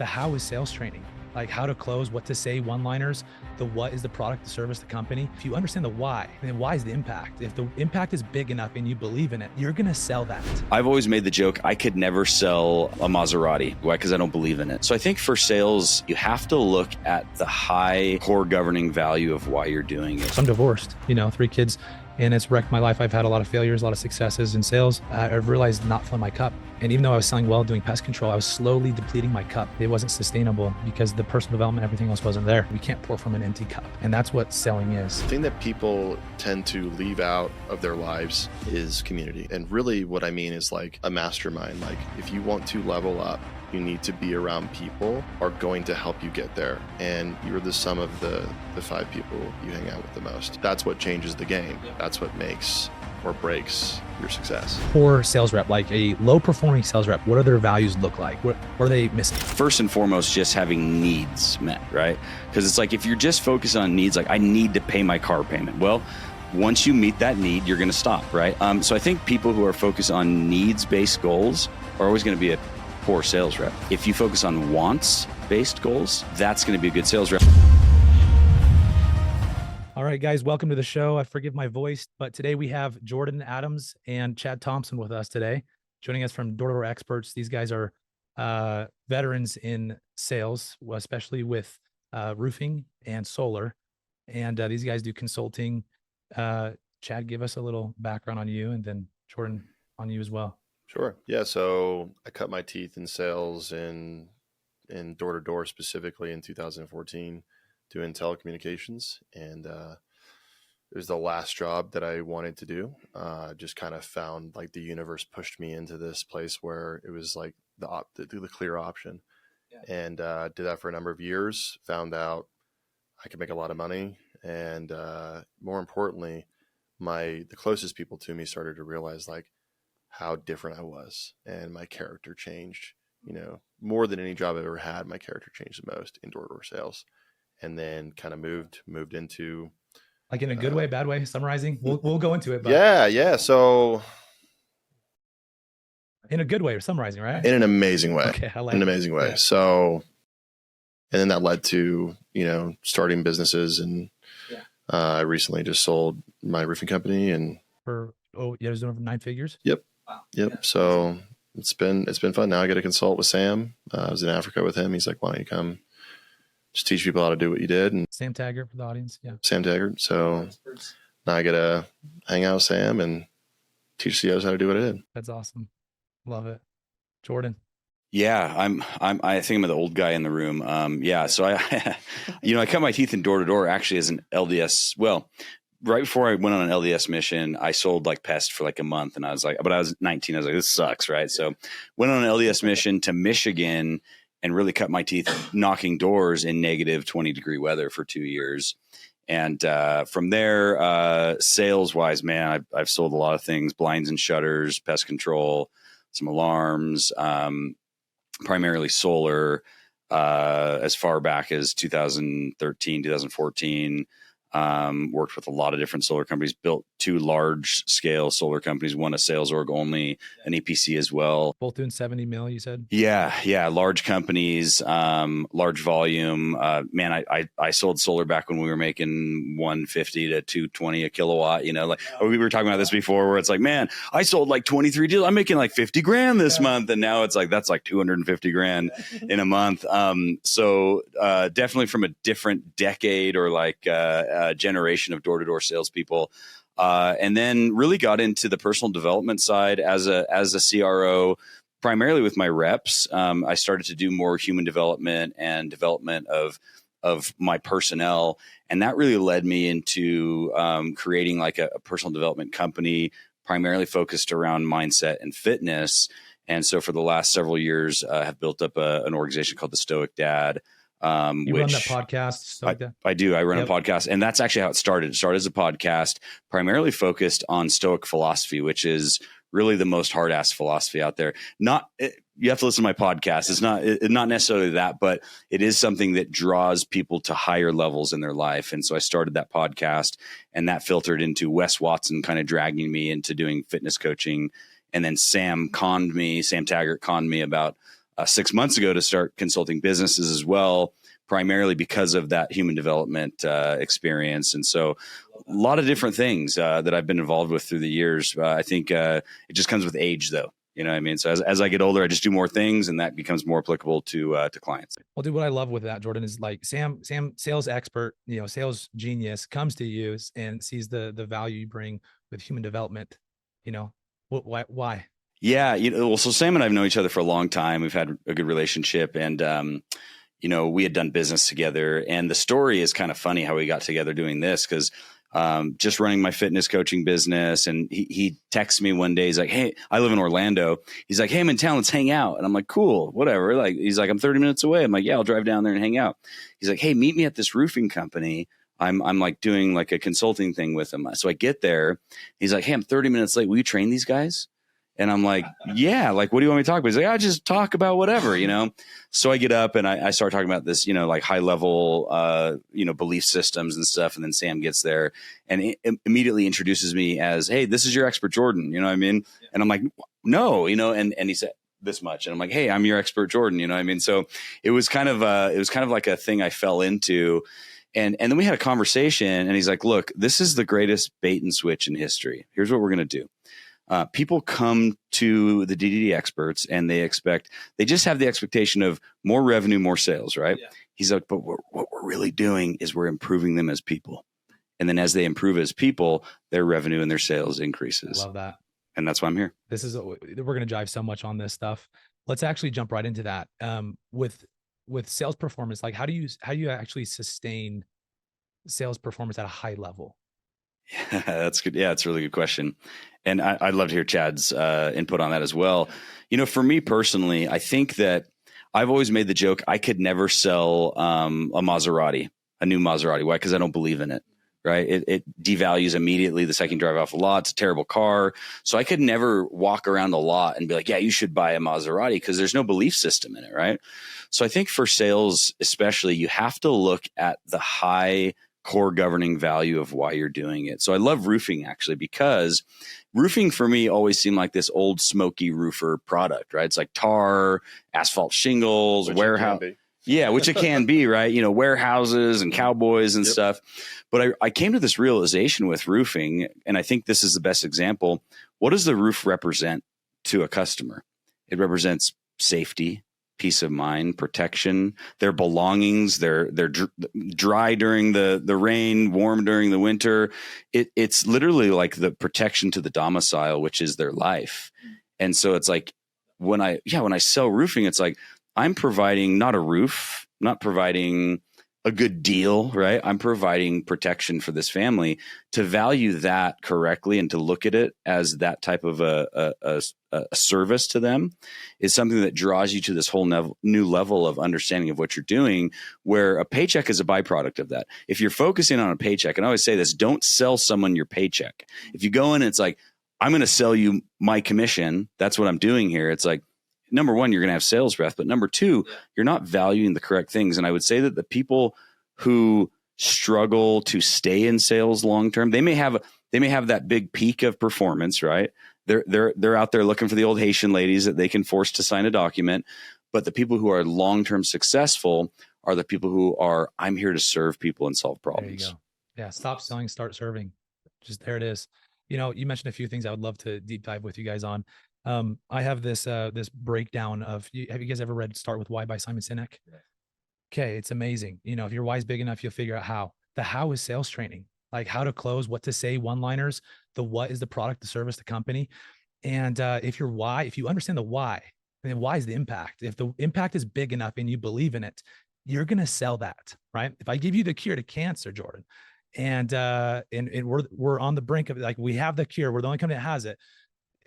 The how is sales training, like how to close, what to say, one-liners. The what is the product, the service, the company. If you understand the why, then why is the impact? If the impact is big enough and you believe in it, you're going to sell that. I've always made the joke, I could never sell a Maserati. Why? Because I don't believe in it. So I think for sales, you have to look at the high core governing value of why you're doing it. So I'm divorced, 3 kids, and it's wrecked my life. I've had a lot of failures, a lot of successes in sales. I've realized not filling my cup. And even though I was selling well, doing pest control, I was slowly depleting my cup. It wasn't sustainable because the personal development, everything else wasn't there. We can't pour from an empty cup. And that's what selling is. The thing that people tend to leave out of their lives is community. And really what I mean is like a mastermind. Like if you want to level up, you need to be around people who are going to help you get there. And you're the sum of the 5 people you hang out with the most. That's what changes the game. That's what makes or breaks your success. Poor sales rep, like a low performing sales rep, what do their values look like? What are they missing? First and foremost, just having needs met, right? Because it's like if you're just focused on needs, like I need to pay my car payment. Well, once you meet that need, you're going to stop, right? So I think people who are focused on needs-based goals are always going to be a poor sales rep. If you focus on wants-based goals, that's going to be a good sales rep. All right, guys, welcome to the show. I forgive my voice, but today we have Jordan Adams and Chad Thompson with us today, joining us from Door-to-Door Experts. These guys are veterans in sales, especially with roofing and solar. And these guys do consulting. Chad, give us a little background on you, and then Jordan on you as well. Sure. Yeah. So I cut my teeth in sales in door-to-door specifically in 2014. Doing telecommunications, and it was the last job that I wanted to do. Just kind of found like the universe pushed me into this place where it was like the clear option, and did that for a number of years. Found out I could make a lot of money, and more importantly, the closest people to me started to realize like how different I was, and my character changed. More than any job I've ever had, my character changed the most in door-to-door sales. And then kind of moved into, like in a good way, bad way, summarizing. We'll go into it. But yeah. So in a good way, or summarizing, right? In an amazing way. Okay, I like in an amazing way. Yeah. So, and then that led to starting businesses, and I recently just sold my roofing company, and it was doing over 9 figures. Yep. Wow. Yep. Yeah. So it's been fun. Now I get to consult with Sam. I was in Africa with him. He's like, "Why don't you come? Just teach people how to do what you did." And Sam Taggart for the audience. Yeah. Sam Taggart. So now I get to hang out with Sam and teach CEOs how to do what I did. That's awesome. Love it. Jordan. Yeah, I think I'm the old guy in the room. So I, I cut my teeth in door-to-door actually as an LDS. Well, right before I went on an LDS mission, I sold like pest for like a month, and I was 19. I was like, this sucks. Right. So went on an LDS mission to Michigan and really cut my teeth knocking doors in negative 20-degree weather for 2 years. And from there, sales-wise, man, I've sold a lot of things: blinds and shutters, pest control, some alarms, primarily solar, as far back as 2013, 2014. Worked with a lot of different solar companies, built 2 large scale solar companies, one a sales org only, an EPC as well. Both doing 70 mil, you said? Yeah. Large companies, large volume. Man, I sold solar back when we were making 150 to 220 a kilowatt, we were talking about this before, where it's like, man, I sold like 23 deals. I'm making like 50 grand this month. And now it's like, that's like 250 grand in a month. So definitely from a different decade or like, generation of door-to-door salespeople, and then really got into the personal development side as a CRO, primarily with my reps. I started to do more human development and development of my personnel, and that really led me into creating like a personal development company, primarily focused around mindset and fitness. And so for the last several years, have built up an organization called the Stoic Dad. You run that podcast? I do. I run a podcast, and that's actually how it started. It started as a podcast primarily focused on Stoic philosophy, which is really the most hard-ass philosophy out there. You have to listen to my podcast. It's not necessarily that, but it is something that draws people to higher levels in their life. And so I started that podcast, and that filtered into Wes Watson kind of dragging me into doing fitness coaching. And then Sam Taggart conned me about 6 months ago to start consulting businesses as well, primarily because of that human development experience. And so a lot of different things that I've been involved with through the years. I think it just comes with age, though. You know what I mean? So as I get older, I just do more things, and that becomes more applicable to clients. Well, dude, what I love with that, Jordan, is like Sam, sales expert, sales genius, comes to you and sees the value you bring with human development. Why? Yeah. Well, so Sam and I have known each other for a long time. We've had a good relationship, and we had done business together. And the story is kind of funny how we got together doing this, because just running my fitness coaching business. And he texts me one day. He's like, hey, I live in Orlando. He's like, hey, I'm in town. Let's hang out. And I'm like, cool, whatever. Like, he's like, I'm 30 minutes away. I'm like, yeah, I'll drive down there and hang out. He's like, hey, meet me at this roofing company. I'm like doing like a consulting thing with him. So I get there. He's like, hey, I'm 30 minutes late. Will you train these guys? And I'm like, yeah, like, what do you want me to talk about? He's like, I just talk about whatever, So I get up and I start talking about this, like high level, belief systems and stuff. And then Sam gets there and it immediately introduces me as, hey, this is your expert, Jordan. You know what I mean? Yeah. And I'm like, no, and he said this much. And I'm like, hey, I'm your expert, Jordan. You know what I mean? So it was kind of like a thing I fell into. And then we had a conversation and he's like, look, this is the greatest bait and switch in history. Here's what we're going to do. People come to the DDD experts and they just have the expectation of more revenue, more sales, right? Yeah. He's like, but what we're really doing is we're improving them as people. And then as they improve as people, their revenue and their sales increases. Love that. And that's why I'm here. We're going to drive so much on this stuff. Let's actually jump right into that. With sales performance, like how do you actually sustain sales performance at a high level? Yeah, that's good. Yeah, it's a really good question. And I'd love to hear Chad's input on that as well. For me personally, I think that I've always made the joke, I could never sell a Maserati, a new Maserati. Why? Because I don't believe in it, right? It devalues immediately the second you drive off the lot. It's a terrible car. So I could never walk around the lot and be like, yeah, you should buy a Maserati, because there's no belief system in it, right? So I think for sales especially, you have to look at the high core governing value of why you're doing it. So I love roofing actually, because roofing for me always seemed like this old smoky roofer product, right? It's like tar, asphalt shingles, warehouse. Yeah, which it can be, right? Warehouses and cowboys and stuff. But I came to this realization with roofing, and I think this is the best example. What does the roof represent to a customer? It represents safety, peace of mind, protection, their belongings. They're dry during the rain, warm during the winter. It's literally like the protection to the domicile, which is their life. And so it's like when I sell roofing, it's like I'm providing not a roof, not providing a good deal, right? I'm providing protection for this family. To value that correctly and to look at it as that type of a service to them is something that draws you to this whole new level of understanding of what you're doing, where a paycheck is a byproduct of that. If you're focusing on a paycheck, and I always say this, don't sell someone your paycheck. If you go in and it's like, I'm going to sell you my commission, that's what I'm doing here. It's like, number one, you're going to have sales breath, but number two, you're not valuing the correct things. And I would say that the people who struggle to stay in sales long-term, they may have that big peak of performance, right? They're out there looking for the old Haitian ladies that they can force to sign a document. But the people who are long-term successful are the people who are, I'm here to serve people and solve problems. There you go. Yeah. Stop selling, start serving. Just there it is. You mentioned a few things I would love to deep dive with you guys on. I have this breakdown of, have you guys ever read Start With Why by Simon Sinek? Yeah. Okay. It's amazing. If your why is big enough, you'll figure out how. The how is sales training, like how to close, what to say, one-liners. The what is the product, the service, the company. And if you understand the why, then why is the impact. If the impact is big enough and you believe in it, you're going to sell that, right? If I give you the cure to cancer, Jordan, and we're on the brink of it, like we have the cure, we're the only company that has it.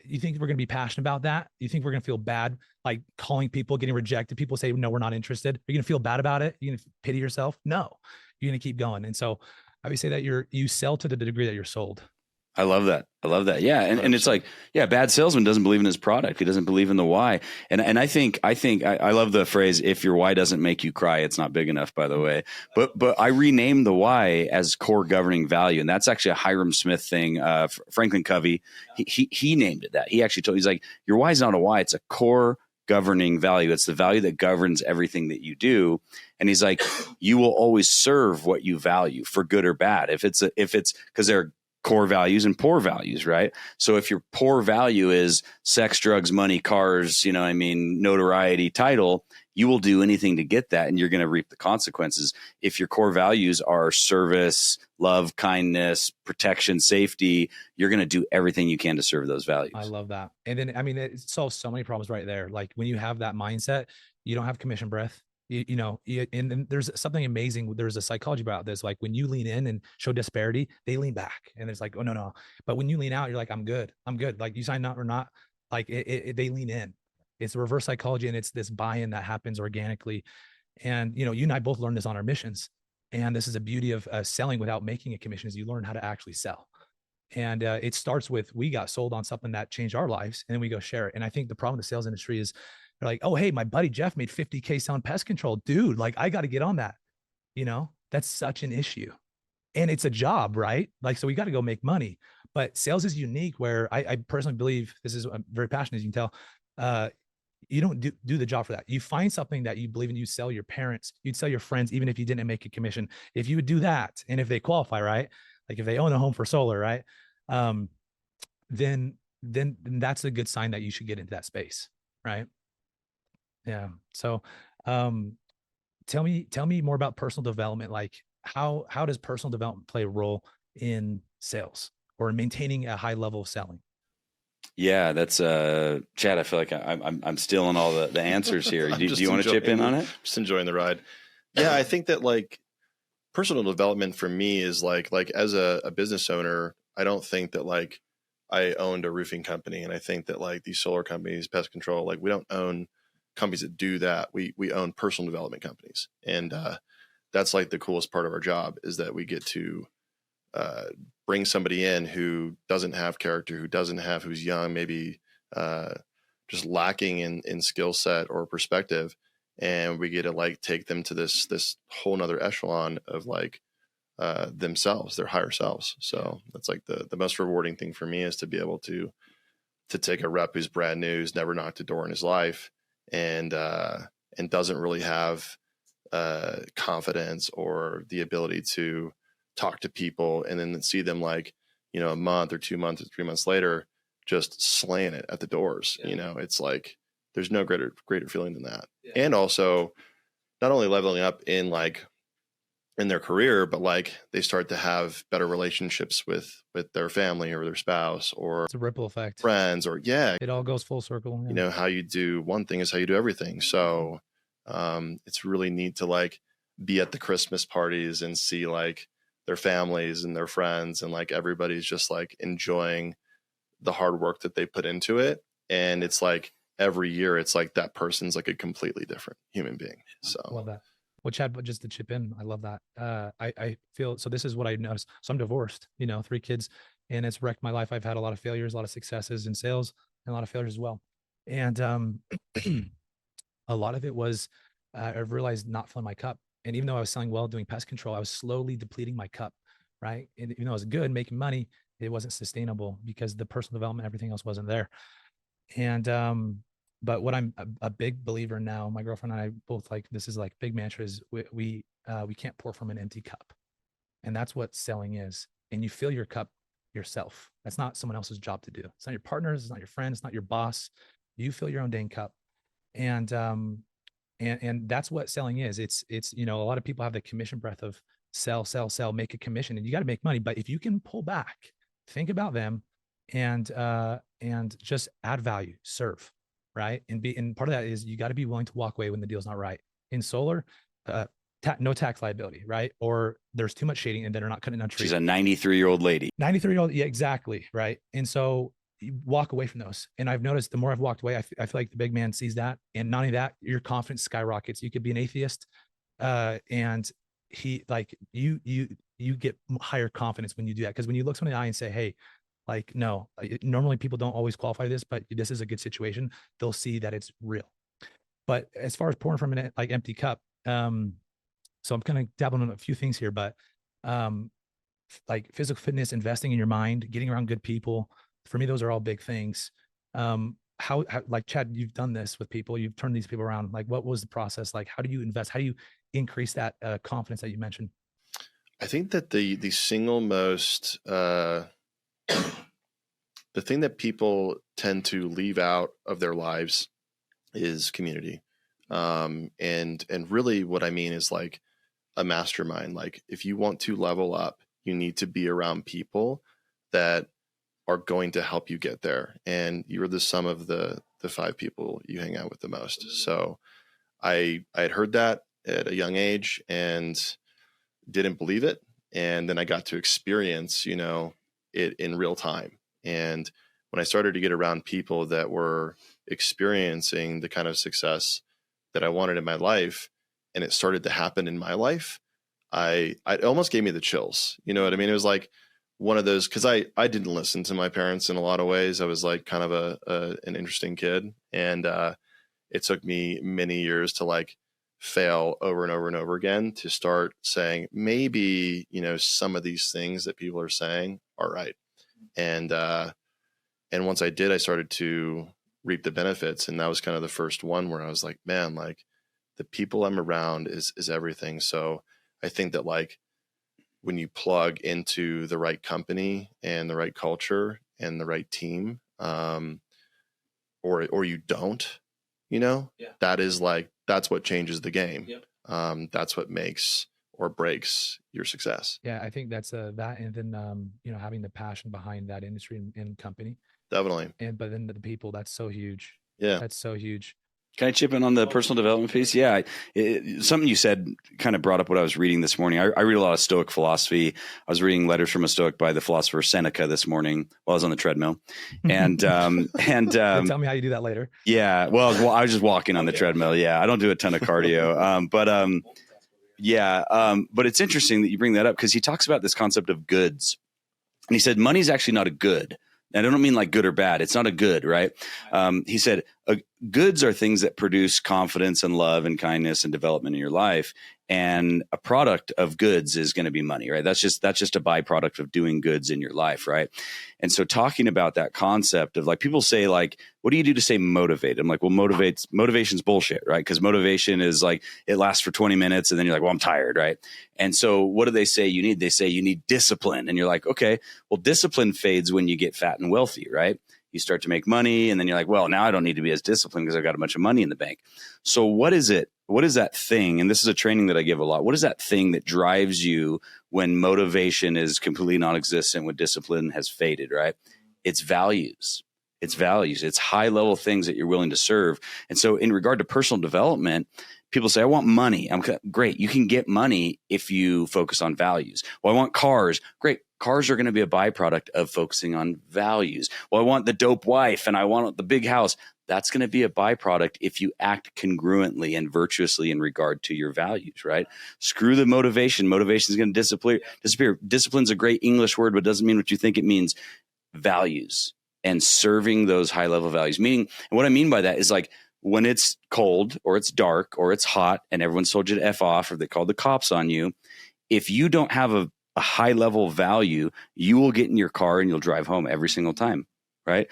You think we're going to be passionate about that? You think we're going to feel bad, like calling people, getting rejected? People say, no, we're not interested. Are you going to feel bad about it? You're going to pity yourself? No, you're going to keep going. And so I would say that you sell to the degree that you're sold. I love that. Yeah. And it's like, yeah, bad salesman doesn't believe in his product. He doesn't believe in the why. And I think I love the phrase, if your why doesn't make you cry, it's not big enough, by the way. But I renamed the why as core governing value. And that's actually a Hiram Smith thing. Franklin Covey, he named it that. He actually he's like, your why is not a why. It's a core governing value. It's the value that governs everything that you do. And he's like, you will always serve what you value, for good or bad. If it's because there are core values and poor values, right? So if your poor value is sex, drugs, money, cars, notoriety, title, you will do anything to get that, and you're going to reap the consequences. If your core values are service, love, kindness, protection, safety, you're going to do everything you can to serve those values. I love that. And then, it solves so many problems right there. Like when you have that mindset, you don't have commission breath. And there's something amazing. There's a psychology about this. Like when you lean in and show disparity, they lean back, and it's like, oh no. But when you lean out, you're like, I'm good. Like you sign up or not, like they lean in. It's reverse psychology, and it's this buy-in that happens organically. And you and I both learned this on our missions. And this is a beauty of selling without making a commission, is you learn how to actually sell. And it starts with, we got sold on something that changed our lives, and then we go share it. And I think the problem with the sales industry is they're like, oh, hey, my buddy Jeff made 50K selling pest control. Dude, like I got to get on that. That's such an issue. And it's a job, right? Like, so we got to go make money. But sales is unique, where I personally believe, this is, I'm very passionate, as you can tell, you don't do the job for that. You find something that you believe in, you sell your parents, you'd sell your friends, even if you didn't make a commission. If you would do that, and if they qualify, right? Like if they own a home for solar, right? Then that's a good sign that you should get into that space, right? Yeah. So, tell me more about personal development. Like how does personal development play a role in sales or in maintaining a high level of selling? Yeah, that's Chad. I feel like I'm stealing all the answers here. Do you want to chip in on it? Just enjoying the ride. Yeah, I think that like personal development for me is like as a business owner, I don't think that like I owned a roofing company, and I think that like these solar companies, pest control, like we don't own companies that do that. We own personal development companies, and that's like the coolest part of our job, is that we get to bring somebody in who doesn't have character, who's young, maybe just lacking in skill set or perspective. And we get to like take them to this whole nother echelon of like themselves, their higher selves. So that's like the most rewarding thing for me, is to be able to take a rep who's brand new, who's never knocked a door in his life, and doesn't really have confidence or the ability to talk to people, and then see them like, a month or 2 months or 3 months later, just slaying it at the doors. Yeah. It's like, there's no greater feeling than that. Yeah. And also not only leveling up in their career, but like they start to have better relationships with their family or their spouse, or it's a ripple effect, friends, or it all goes full circle. Yeah. How you do one thing is how you do everything. So it's really neat to like be at the Christmas parties and see like their families and their friends, and like everybody's just like enjoying the hard work that they put into it. And it's like every year it's like that person's like a completely different human being. So I love that. Well, Chad, but just to chip in, I love that. I feel, so this is what I noticed. So I'm divorced, 3 kids, and it's wrecked my life. I've had a lot of failures, a lot of successes in sales, and a lot of failures as well. And a lot of it was, I've realized not filling my cup. And even though I was selling well, doing pest control, I was slowly depleting my cup, right? And even though I was good, making money, it wasn't sustainable because the personal development, everything else wasn't there. And, but what I'm a big believer in now, my girlfriend and I both, like, this is like big mantra, is we can't pour from an empty cup. And that's what selling is. And you fill your cup yourself. That's not someone else's job to do. It's not your partners. It's not your friends. It's not your boss. You fill your own dang cup. And that's what selling is. It's, a lot of people have the commission breath of sell, make a commission, and you got to make money. But if you can pull back, think about them, and just add value, serve, right? And part of that is you got to be willing to walk away when the deal's not right. In solar, no tax liability, right? Or there's too much shading and then they're not cutting down trees. She's a 93-year-old lady. 93-year-old, yeah, exactly, right? And so you walk away from those. And I've noticed the more I've walked away, I feel like the big man sees that. And not only that, your confidence skyrockets. You could be an atheist, and he, like, you get higher confidence when you do that. Because when you look someone in the eye and say, hey, like, no, normally people don't always qualify this, but this is a good situation, they'll see that it's real. But as far as pouring from an like empty cup, so I'm kind of dabbling on a few things here, but like physical fitness, investing in your mind, getting around good people, for me, those are all big things. how, like Chad, you've done this with people, you've turned these people around. Like, what was the process? Like, how do you invest? How do you increase that confidence that you mentioned? I think that the single most the thing that people tend to leave out of their lives is community. And really what I mean is like a mastermind. Like if you want to level up, you need to be around people that are going to help you get there. And you're the sum of the 5 people you hang out with the most. So I had heard that at a young age and didn't believe it. And then I got to experience, it in real time. And when I started to get around people that were experiencing the kind of success that I wanted in my life, and it started to happen in my life, it almost gave me the chills. You know what I mean? It was like one of those, because I didn't listen to my parents in a lot of ways. I was like kind of an interesting kid. And it took me many years to like fail over and over and over again to start saying, maybe, some of these things that people are saying are right. And once I did, I started to reap the benefits. And that was kind of the first one where I was like, man, like the people I'm around is everything. So I think that like when you plug into the right company and the right culture and the right team, or you don't, that is like, that's what changes the game. Yep. That's what makes or breaks your success. Yeah, I think that's that, and then having the passion behind that industry and company. Definitely. But then the people, that's so huge. Yeah, that's so huge. Can I chip in on the personal development piece? Yeah. Something you said kind of brought up what I was reading this morning. I read a lot of Stoic philosophy. I was reading Letters from a Stoic by the philosopher Seneca this morning while I was on the treadmill. And tell me how you do that later. Yeah. Well, I was just walking on the treadmill. Yeah. I don't do a ton of cardio. But it's interesting that you bring that up because he talks about this concept of goods. And he said, money is actually not a good. And I don't mean like good or bad. It's not a good, right? He said, goods are things that produce confidence and love and kindness and development in your life. And a product of goods is going to be money, right? That's just a byproduct of doing goods in your life, right? And so talking about that concept of like, people say like, what do you do to stay motivated? I'm like, well, motivation's bullshit, right? Because motivation is like, it lasts for 20 minutes and then you're like, well, I'm tired, right? And so what do they say you need? They say you need discipline. And you're like, okay, well, discipline fades when you get fat and wealthy, right? You start to make money and then you're like, well, now I don't need to be as disciplined because I've got a bunch of money in the bank. So what is it? What is that thing? And this is a training that I give a lot. What is that thing that drives you when motivation is completely non-existent, when discipline has faded, right? It's values. It's values. It's high level things that you're willing to serve. And so in regard to personal development, people say, I want money. Great. You can get money if you focus on values. Well, I want cars. Great. Cars are going to be a byproduct of focusing on values. Well, I want the dope wife and I want the big house. That's going to be a byproduct if you act congruently and virtuously in regard to your values, right? Screw the motivation. Motivation is going to disappear. Discipline's a great English word, but it doesn't mean what you think it means. Values and serving those high level values. Meaning, and what I mean by that is like, when it's cold or it's dark or it's hot and everyone's told you to F off or they called the cops on you, if you don't have a high level value, you will get in your car and you'll drive home every single time, right?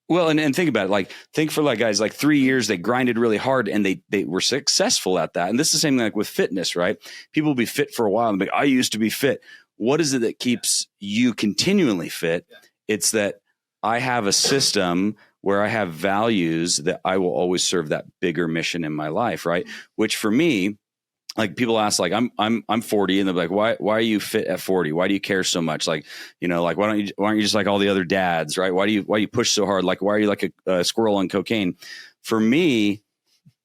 Well, and think about it. Like, think for like guys, like 3 years, they grinded really hard and they were successful at that. And this is the same thing like with fitness, right? People will be fit for a while and be like, I used to be fit. What is it that keeps you continually fit? It's that I have a system where I have values that I will always serve that bigger mission in my life, right? Which for me, like people ask, like I'm 40, and they're like, why are you fit at 40? Why do you care so much? Like, like why aren't you just like all the other dads, right? Why do you push so hard? Like, why are you like a squirrel on cocaine? For me,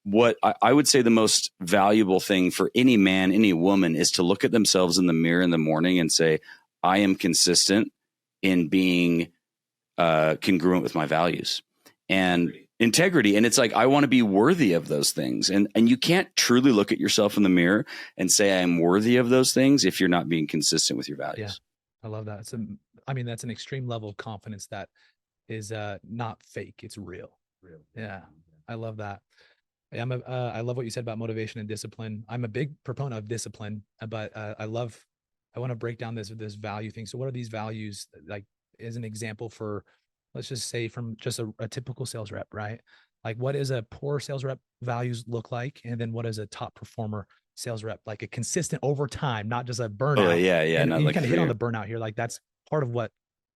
what I would say the most valuable thing for any man, any woman is to look at themselves in the mirror in the morning and say, I am consistent in being congruent with my values and integrity. And it's like, I want to be worthy of those things. And you can't truly look at yourself in the mirror and say, I am worthy of those things if you're not being consistent with your values. Yeah, I love that. That's an extreme level of confidence that is not fake. It's real. Yeah. I love that. I love what you said about motivation and discipline. I'm a big proponent of discipline, but I want to break down this value thing. So what are these values, like as an example for, let's just say from just a typical sales rep, right? Like what is a poor sales rep values look like? And then what is a top performer sales rep, like a consistent over time, not just a burnout. Oh yeah. And Not you like kind of hit on the burnout here. Like that's part of what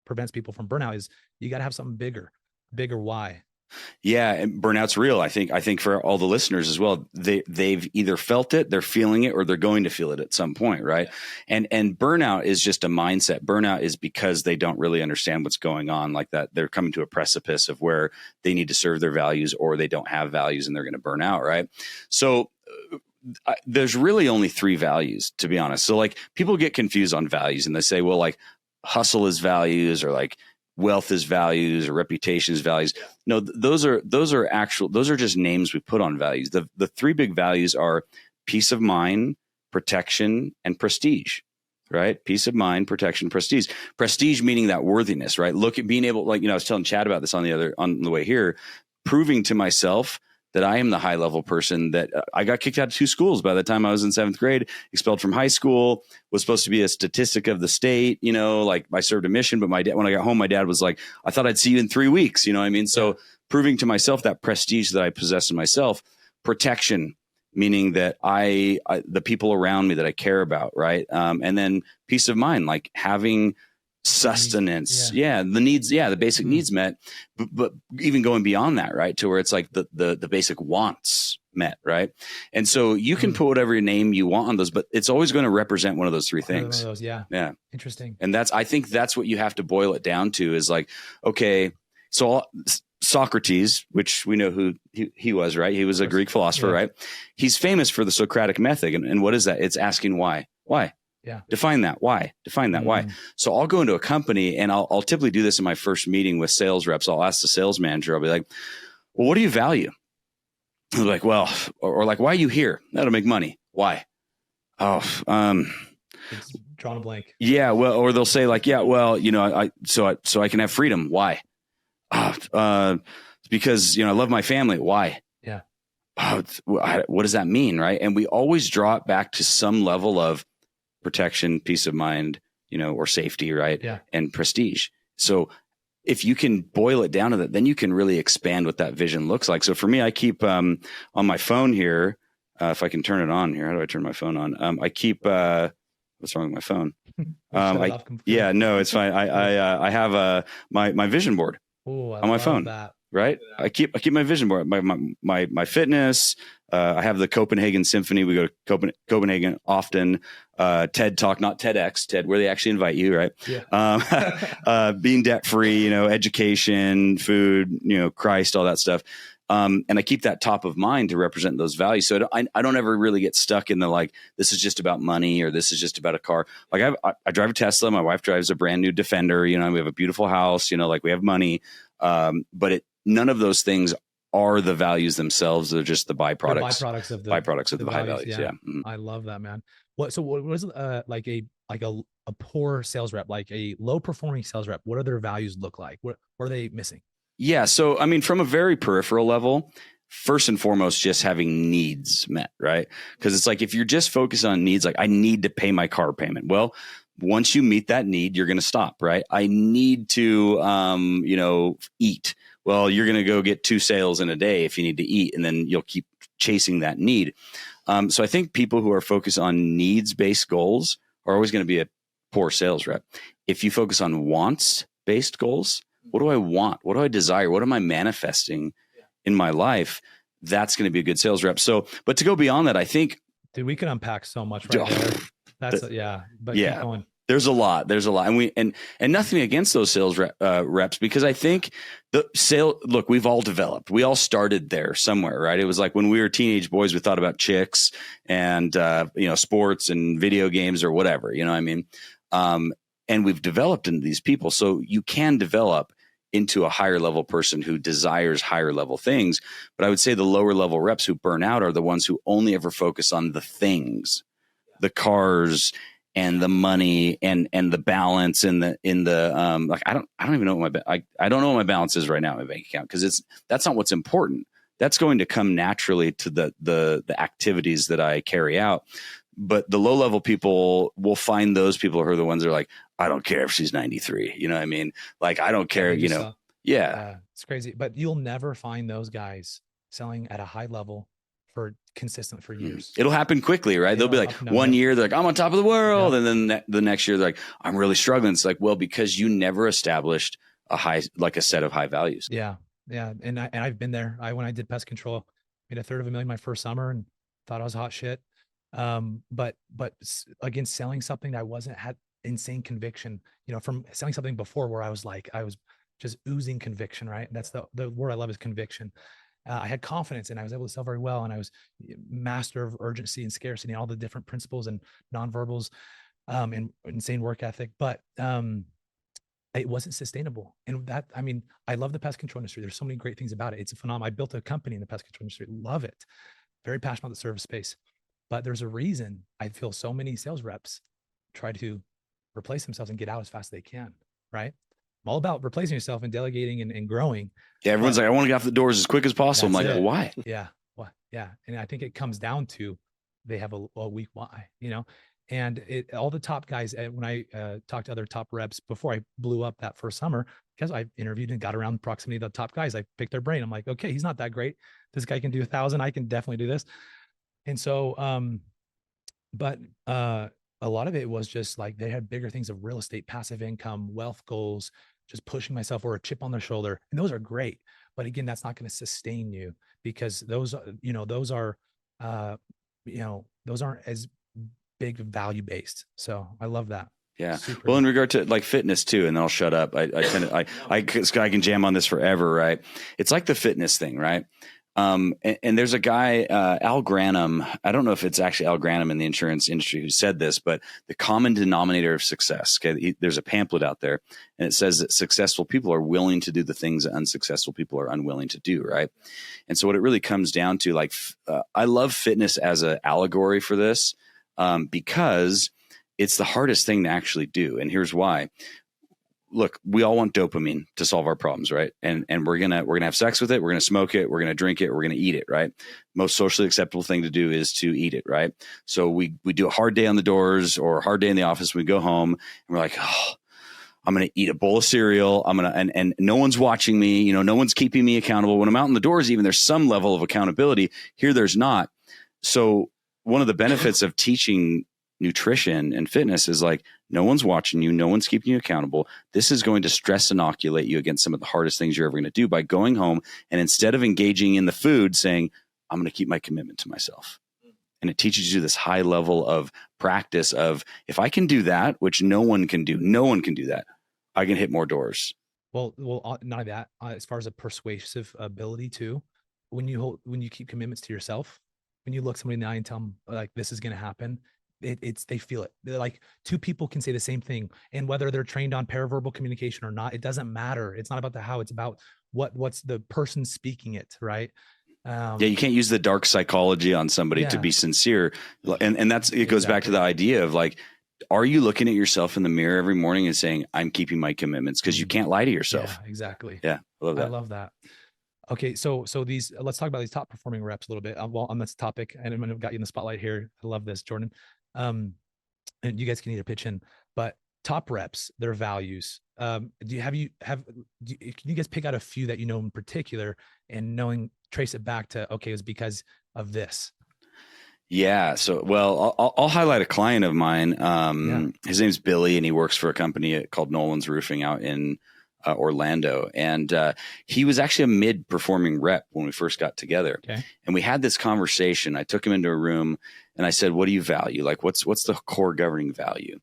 prevents people from burnout is you got to have something bigger why. Yeah, and burnout's real. I think for all the listeners as well, they've either felt it, they're feeling it, or they're going to feel it at some point, right? And burnout is just a mindset. Burnout is because they don't really understand what's going on, like that. They're coming to a precipice of where they need to serve their values, or they don't have values, and they're going to burn out, right? So there's really only 3 values, to be honest. So like people get confused on values, and they say, well, like hustle is values, or like wealth is values, or reputation is values. No, those are just names we put on values. The 3 big values are peace of mind, protection, and prestige, right? Peace of mind, protection, prestige. Prestige meaning that worthiness, right? Look at being able, like, I was telling Chad about this on the way here, proving to myself that I am the high level person, that I got kicked out of 2 schools by the time I was in 7th grade, expelled from high school, was supposed to be a statistic of the state, like I served a mission, but when I got home, my dad was like, I thought I'd see you in 3 weeks. You know what I mean? So proving to myself that prestige that I possess in myself. Protection, meaning that I the people around me that I care about. Right. And then peace of mind, like having sustenance, the needs, the basic needs met, but even going beyond that, right, to where it's like the basic wants met, right? And so you can put whatever name you want on those, but it's always going to represent one of those 3 things. Yeah, Interesting. And I think that's what you have to boil it down to is like, okay, so Socrates, which we know who he was, right? He was a Greek philosopher, right? He's famous for the Socratic method, and what is that? It's asking why. Yeah. Define that. Why? Why? So I'll go into a company, and I'll typically do this in my first meeting with sales reps. I'll ask the sales manager, I'll be like, well, what do you value? They're like, well, or like, why are you here? That'll make money. Why? Oh, it's drawn a blank. Yeah. Well, or they'll say like, yeah, well, so I can have freedom. Why? Because, I love my family. Why? Yeah. What does that mean? Right. And we always draw it back to some level of protection, peace of mind, or safety, right? Yeah. And prestige. So if you can boil it down to that, then you can really expand what that vision looks like. So for me, I keep on my phone here, if I can turn it on here. How do I turn my phone on? I keep what's wrong with my phone? No, it's fine. I have my vision board on my phone. That. Right. I keep my vision board, my fitness. I have the Copenhagen Symphony. We go to Copenhagen often. TED Talk, not TEDx, TED, where they actually invite you, right? Yeah. Being debt free, education, food, Christ, all that stuff. And I keep that top of mind to represent those values. So I don't ever really get stuck in the like, this is just about money or this is just about a car. Like I drive a Tesla. My wife drives a brand new Defender. We have a beautiful house. Like we have money. But none of those things are the values themselves. They're just the byproducts. Byproducts of the high values. Yeah. Mm-hmm. I love that, man. What was like a poor sales rep, like a low performing sales rep? What do their values look like? What are they missing? Yeah. So, from a very peripheral level, first and foremost, just having needs met, right? Because it's like, if you're just focused on needs, like I need to pay my car payment. Well, once you meet that need, you're going to stop, right? I need to, eat. Well, you're going to go get 2 sales in a day if you need to eat, and then you'll keep chasing that need. So I think people who are focused on needs-based goals are always going to be a poor sales rep. If you focus on wants-based goals, what do I want? What do I desire? What am I manifesting in my life? That's going to be a good sales rep. So, but to go beyond that, I think, dude, we can unpack so much right there. That's but keep going. There's a lot, and nothing against those sales reps, because I think look, we've all developed. We all started there somewhere, right? It was like when we were teenage boys, we thought about chicks and sports and video games or whatever. You know what I mean? And we've developed into these people, so you can develop into a higher level person who desires higher level things. But I would say the lower level reps who burn out are the ones who only ever focus on the things, the cars and the money and the balance in the like, I don't even know what I don't know what my balance is right now in my bank account, because that's not what's important. That's going to come naturally to the activities that I carry out. But the low level people will find those people who are the ones that are like, I don't care if she's 93. You know what I mean? Like, I don't care, Yeah. It's crazy, but you'll never find those guys selling at a high level for consistent for years. It'll happen quickly, right? They'll be like, one year they're like, I'm on top of the world. And then the next year they're like, I'm really struggling. It's like, well, because you never established a set of high values. Yeah. Yeah. And I've been there. When I did pest control, made $130,000 my first summer and thought I was hot shit. But again, selling something that had insane conviction, from selling something before where I was just oozing conviction, right? That's the word I love is conviction. I had confidence and I was able to sell very well. And I was master of urgency and scarcity and all the different principles and nonverbals, and insane work ethic. But, it wasn't sustainable. And I love the pest control industry. There's so many great things about it. It's a phenomenon. I built a company in the pest control industry. Love it. Very passionate about the service space. But there's a reason I feel so many sales reps try to replace themselves and get out as fast as they can, right? I'm all about replacing yourself and delegating and growing. Yeah, everyone's like, I want to get off the doors as quick as possible. I'm like, why? Yeah. Well, yeah. And I think it comes down to they have a weak why, and all the top guys, when I talked to other top reps before I blew up that first summer, because I interviewed and got around proximity of the top guys, I picked their brain. I'm like, okay, he's not that great. This guy can do 1,000. I can definitely do this. And so, but a lot of it was just like they had bigger things of real estate, passive income, wealth goals, just pushing myself or a chip on their shoulder. And those are great. But again, that's not going to sustain you because those aren't as big value based. So I love that. Yeah. Well, in regard to like fitness too, and then I'll shut up. I can jam on this forever, right? It's like the fitness thing, right? And there's a guy, Al Granum. I don't know if it's actually Al Granum in the insurance industry who said this, but the common denominator of success. Okay, there's a pamphlet out there, and it says that successful people are willing to do the things that unsuccessful people are unwilling to do. Right. And so what it really comes down to, like, I love fitness as an allegory for this, because it's the hardest thing to actually do. And here's why. Look, we all want dopamine to solve our problems, right? And we're gonna have sex with it, we're gonna smoke it, we're gonna drink it, we're gonna eat it, right? Most socially acceptable thing to do is to eat it, right? So we do a hard day on the doors or a hard day in the office. We go home and we're like, oh, I'm gonna eat a bowl of cereal. And no one's watching me, no one's keeping me accountable. When I'm out in the doors, even there's some level of accountability. Here, there's not. So one of the benefits of teaching nutrition and fitness is like, no one's watching you. No one's keeping you accountable. This is going to stress inoculate you against some of the hardest things you're ever going to do by going home. And instead of engaging in the food, saying, I'm going to keep my commitment to myself. And it teaches you this high level of practice of, if I can do that, which no one can do that, I can hit more doors. Well, not only that, as far as a persuasive ability too, when you keep commitments to yourself, when you look somebody in the eye and tell them like, this is going to happen, they feel it. They're like, two people can say the same thing, and whether they're trained on paraverbal communication or not, it doesn't matter. It's not about the how, it's about what's the person speaking it, right? You can't use the dark psychology on somebody to be sincere. And it goes back to the idea of like, are you looking at yourself in the mirror every morning and saying, I'm keeping my commitments? Because you can't lie to yourself. Yeah, exactly. Yeah. I love that. Okay. So let's talk about these top performing reps a little bit. Well, on this topic, and I'm going to got you in the spotlight here. I love this, Jordan. And you guys can either pitch in, but top reps, their values. Can you guys pick out a few that in particular, and trace it back to, okay, it was because of this? Yeah. So, well, I'll highlight a client of mine. His name's Billy, and he works for a company called Nolan's Roofing out in Orlando. And he was actually a mid-performing rep when we first got together. Okay. And we had this conversation. I took him into a room and I said, what do you value? Like, what's the core governing value?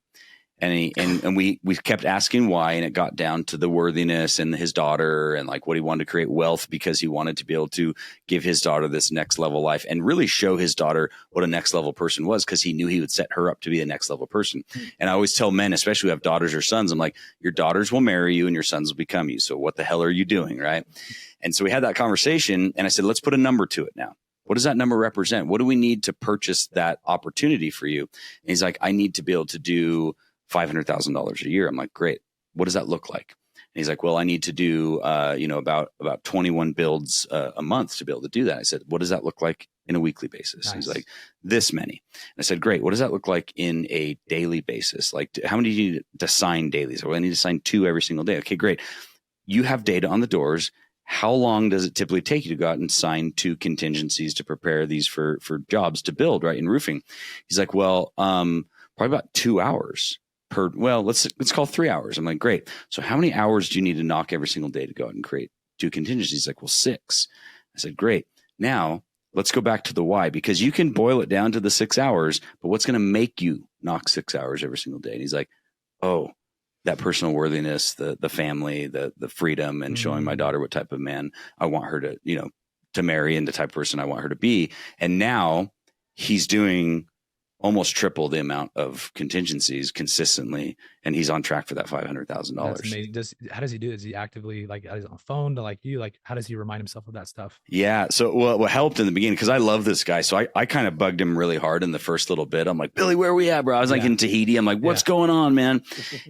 And we kept asking why, and it got down to the worthiness and his daughter, and like what he wanted to create wealth because he wanted to be able to give his daughter this next level life and really show his daughter what a next level person was, because he knew he would set her up to be a next level person. And I always tell men, especially who have daughters or sons, I'm like, your daughters will marry you and your sons will become you. So what the hell are you doing? Right. And so we had that conversation, and I said, let's put a number to it now. What does that number represent? What do we need to purchase that opportunity for you? And he's like, I need to be able to do $500,000 a year. I'm like, great. What does that look like? And he's like, well, I need to do, about 21 builds a month to be able to do that. I said, what does that look like in a weekly basis? Nice. He's like, this many. And I said, great. What does that look like in a daily basis? Like, how many do you need to sign daily? So I need to sign 2 every single day. Okay, great. you have data on the doors. How long does it typically take you to go out and sign 2 contingencies to prepare these for jobs to build, right, in roofing? He's like, well, probably about 2 hours per, well, let's call 3 hours. I'm like, great. So how many hours do you need to knock every single day to go out and create 2 contingencies? He's like, well, 6. I said, great. Now let's go back to the why, because you can boil it down to the 6 hours, but what's going to make you knock 6 hours every single day? And he's like, oh, that personal worthiness, the family, the freedom, and showing my daughter what type of man I want her to, to marry, and the type of person I want her to be. And now he's doing almost triple the amount of contingencies consistently, and he's on track for that $500,000. That's amazing. How does he do it? Is he actively like, is he on the phone to like you? Like, how does he remind himself of that stuff? Yeah. So what helped in the beginning, because I love this guy. So I kind of bugged him really hard in the first little bit. I'm like, Billy, where are we at, bro? I was like in Tahiti. I'm like, what's going on, man?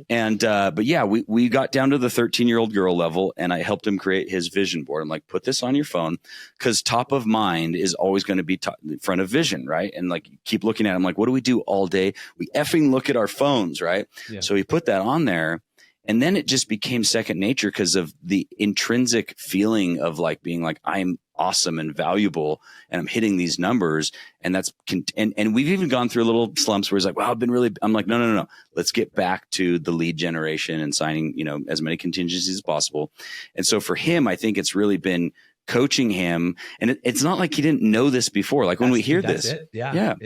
And, but yeah, we got down to the 13-year-old girl level, and I helped him create his vision board. I'm like, put this on your phone, because top of mind is always going to be in front of vision. Right. And like, keep looking at him. Like, what do we do all day? We effing look at our phones. Right. Yeah. So he put that on there. And then it just became second nature because of the intrinsic feeling of like being like, I'm awesome and valuable, and I'm hitting these numbers. And that's, and we've even gone through a little slumps where it's like, wow, I'm like, no. Let's get back to the lead generation and signing, as many contingencies as possible. And so for him, I think it's really been coaching him, and it's not like he didn't know this before. Like when we hear this, go ahead.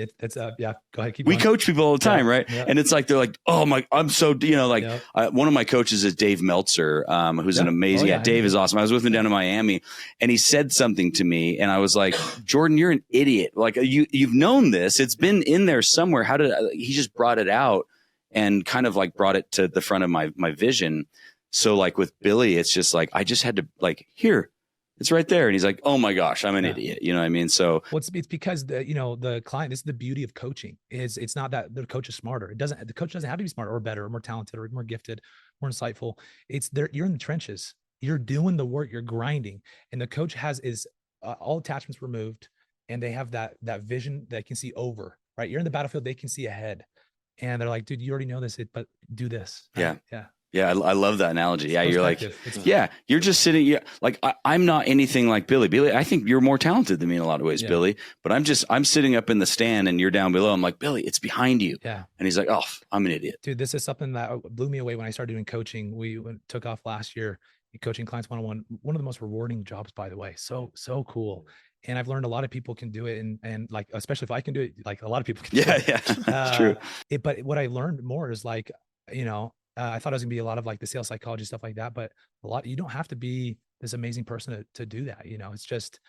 We coach people all the time, right? Yeah. And it's like they're like, oh my, I'm so one of my coaches is Dave Meltzer, who's an amazing. Dave is awesome. I was with him down in Miami, and he said something to me, and I was like, Jordan, you're an idiot. Like you've known this. It's been in there somewhere. How did he just brought it out and kind of like brought it to the front of my vision? So like with Billy, it's just like I just had to like here. It's right there. And he's like, oh my gosh, I'm an idiot. You know what I mean? So it's because the client, this is the beauty of coaching, is it's not that the coach is smarter. The coach doesn't have to be smarter or better or more talented or more gifted, more insightful. It's there. You're in the trenches. You're doing the work, you're grinding. And the coach has all attachments removed, and they have that vision that can see over, right? You're in the battlefield, they can see ahead. And they're like, dude, you already know this, but do this. Right? Yeah. Yeah. Yeah, I love that analogy. Yeah, you're like, you're just sitting. Yeah, like I'm not anything like Billy. Billy, I think you're more talented than me in a lot of ways, Billy. But I'm sitting up in the stand, and you're down below. I'm like, Billy, it's behind you. Yeah. And he's like, oh, I'm an idiot. Dude, this is something that blew me away when I started doing coaching. We took off last year, coaching clients one-on-one. One of the most rewarding jobs, by the way. So cool. And I've learned a lot of people can do it, and like, especially if I can do it, like a lot of people can do it. Yeah, it's true. But what I learned more is like, I thought it was gonna be a lot of like the sales psychology stuff like that, but you don't have to be this amazing person to do that. It's just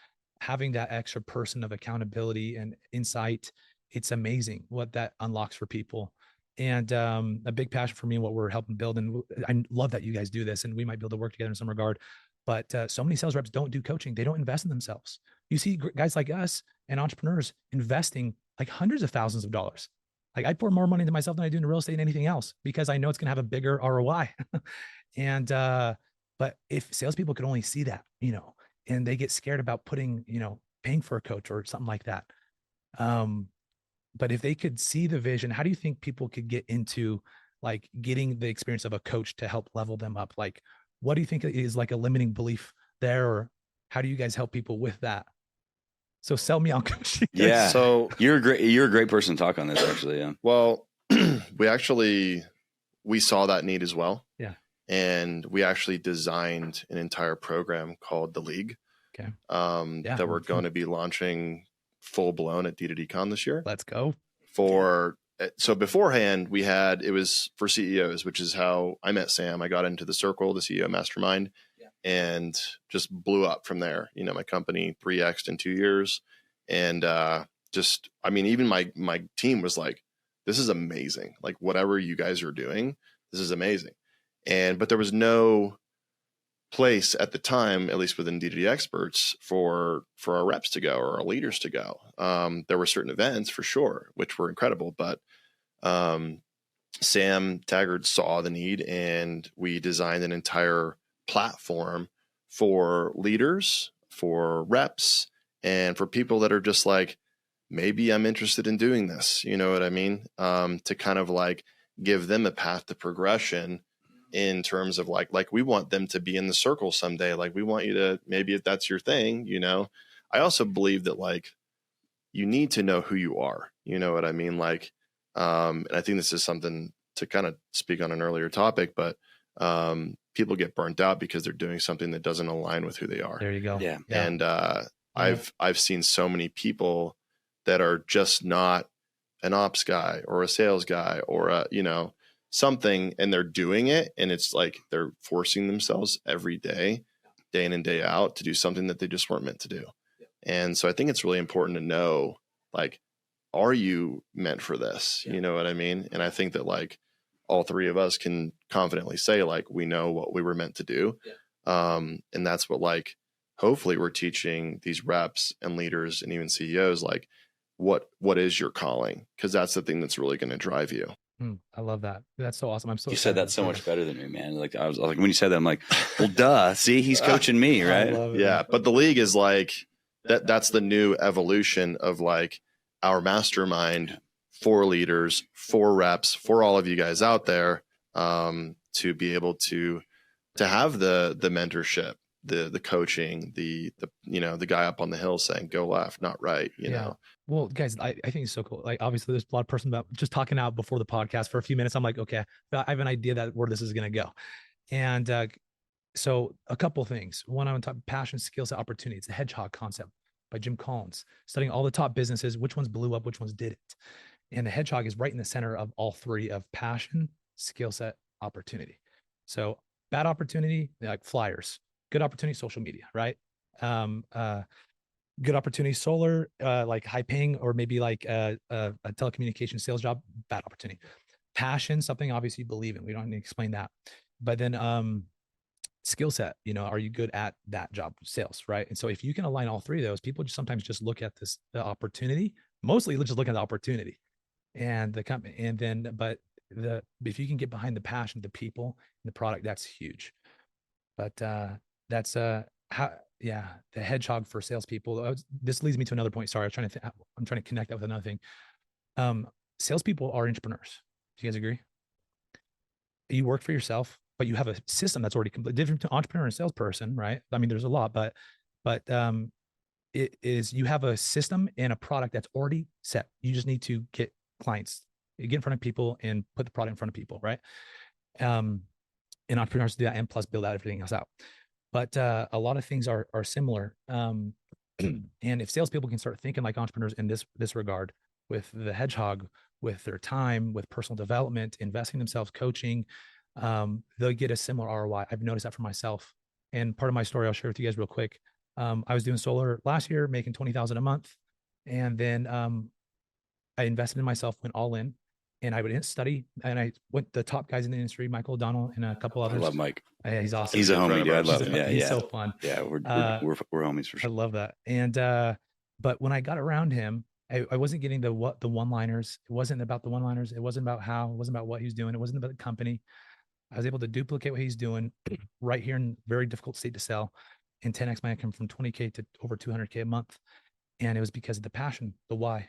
having that extra person of accountability and insight. It's amazing what that unlocks for people. And a big passion for me and what we're helping build. And I love that you guys do this, and we might be able to work together in some regard. But so many sales reps don't do coaching. They don't invest in themselves. You see guys like us and entrepreneurs investing like hundreds of thousands of dollars. Like I pour more money into myself than I do into real estate and anything else, because I know it's going to have a bigger ROI. And, but if salespeople could only see that, and they get scared about paying for a coach or something like that. But if they could see the vision, how do you think people could get into like getting the experience of a coach to help level them up? Like, what do you think is like a limiting belief there, or how do you guys help people with that? So sell me on coaching. Yeah. So you're a great person to talk on this, actually. Yeah. Well, we saw that need as well. Yeah. And we actually designed an entire program called the League. Okay. That we're going to be launching full blown at D2DCon this year. Let's go. So beforehand it was for CEOs, which is how I met Sam. I got into the circle, the CEO mastermind. And just blew up from there. My company 3x'd in 2 years. And even my team was like, this is amazing. Like whatever you guys are doing, this is amazing. But there was no place at the time, at least within D2D experts, for our reps to go or our leaders to go. There were certain events for sure, which were incredible, but Sam Taggart saw the need, and we designed an entire platform for leaders, for reps, and for people that are just like, maybe I'm interested in doing this. You know what I mean? To kind of like give them a path to progression in terms of like we want them to be in the circle someday. Like we want you to, maybe if that's your thing, you know. I also believe that like you need to know who you are. You know what I mean? Like, and I think this is something to kind of speak on an earlier topic, but people get burnt out because they're doing something that doesn't align with who they are. There you go. Yeah. And I've seen so many people that are just not an ops guy or a sales guy or a, you know, something, and they're doing it, and it's like they're forcing themselves every day, day in and day out, to do something that they just weren't meant to do. And so I think it's really important to know, like, are you meant for this? You know what I mean? And I think that like all three of us can confidently say like we know what we were meant to do. And that's what like hopefully we're teaching these reps and leaders and even CEOs, like what is your calling? Because that's the thing that's really going to drive you. I love that. That's so awesome. I'm so You said that so much better than me, man. Like I was like, when you said that, I'm like, well, duh. See, he's coaching me, right? Yeah, but the league is like that's the new evolution of like our mastermind for leaders, for reps, for all of you guys out there, to be able to have the mentorship, the coaching, the you know, the guy up on the hill saying go left, not right, you know. Well, guys, I think it's so cool. Like, obviously, there's a lot of person about just talking out before the podcast for a few minutes. I'm like, okay, I have an idea that where this is going to go. And so a couple of things. One, I'm on top passion, skill set, opportunity. It's the hedgehog concept by Jim Collins, studying all the top businesses, which ones blew up, which ones didn't. And the hedgehog is right in the center of all three of passion, skill set, opportunity. So bad opportunity, like flyers. Good opportunity, social media, right? Good opportunity, solar, like high paying, or maybe like a telecommunication sales job, bad opportunity. Passion, something obviously you believe in. We don't need to explain that. But then skill set, you know, are you good at that job, sales, right? And so if you can align all three of those, people just sometimes just look at the opportunity, mostly just look at the opportunity and the company. And then, but if you can get behind the passion, the people and the product, that's huge. But that's the hedgehog for salespeople. This leads me to another point. Sorry, I'm trying to connect that with another thing. Salespeople are entrepreneurs. Do you guys agree? You work for yourself, but you have a system that's already completely different to entrepreneur and salesperson, right? I mean, there's a lot, but it is, you have a system and a product that's already set. You just need to get clients, get in front of people and put the product in front of people, right? And entrepreneurs do that, and plus build out everything else out. But a lot of things are similar. And if salespeople can start thinking like entrepreneurs in this regard, with the hedgehog, with their time, with personal development, investing themselves, coaching, they'll get a similar ROI. I've noticed that for myself. And part of my story I'll share with you guys real quick. I was doing solar last year, making $20,000 a month. And then I invested in myself, went all in. And I would study, and I went the top guys in the industry, Michael O'Donnell and a couple others. I love Mike. Yeah, he's awesome. He's a homie, dude. I love him. Yeah, he's so fun. Yeah, we're homies for sure. I love that. And but when I got around him, I wasn't getting the one-liners. It wasn't about the one-liners. It wasn't about how. It wasn't about what he was doing. It wasn't about the company. I was able to duplicate what he's doing right here in very difficult state to sell, and 10x my income from 20K to over 200K a month. And it was because of the passion, the why.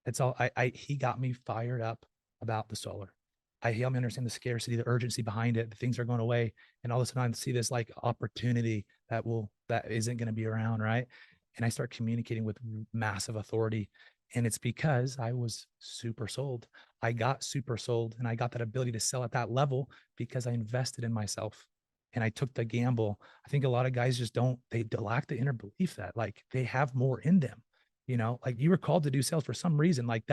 That's all. He got me fired up about the solar. He helped me understand the scarcity, the urgency behind it, the things are going away. And all of a sudden I see this like opportunity that isn't going to be around. Right. And I start communicating with massive authority. And it's because I was super sold. I got super sold, and I got that ability to sell at that level because I invested in myself and I took the gamble. I think a lot of guys just they lack the inner belief that like they have more in them. You know, like you were called to do sales for some reason. Like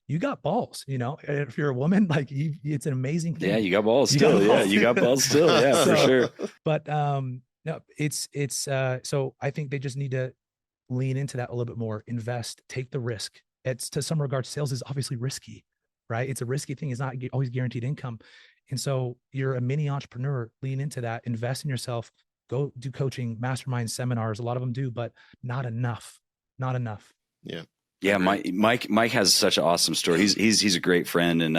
you got balls, you know, if you're a woman, like it's an amazing thing. Yeah. You got balls still. Yeah. You got balls still. Yeah, for sure. But, no, it's so I think they just need to lean into that a little bit more, invest, take the risk. It's, to some regards, sales is obviously risky, right? It's a risky thing. It's not always guaranteed income. And so you're a mini entrepreneur, lean into that, invest in yourself, go do coaching, mastermind seminars. A lot of them do, but not enough. Not enough. Yeah. Yeah. Mike has such an awesome story. He's a great friend. And,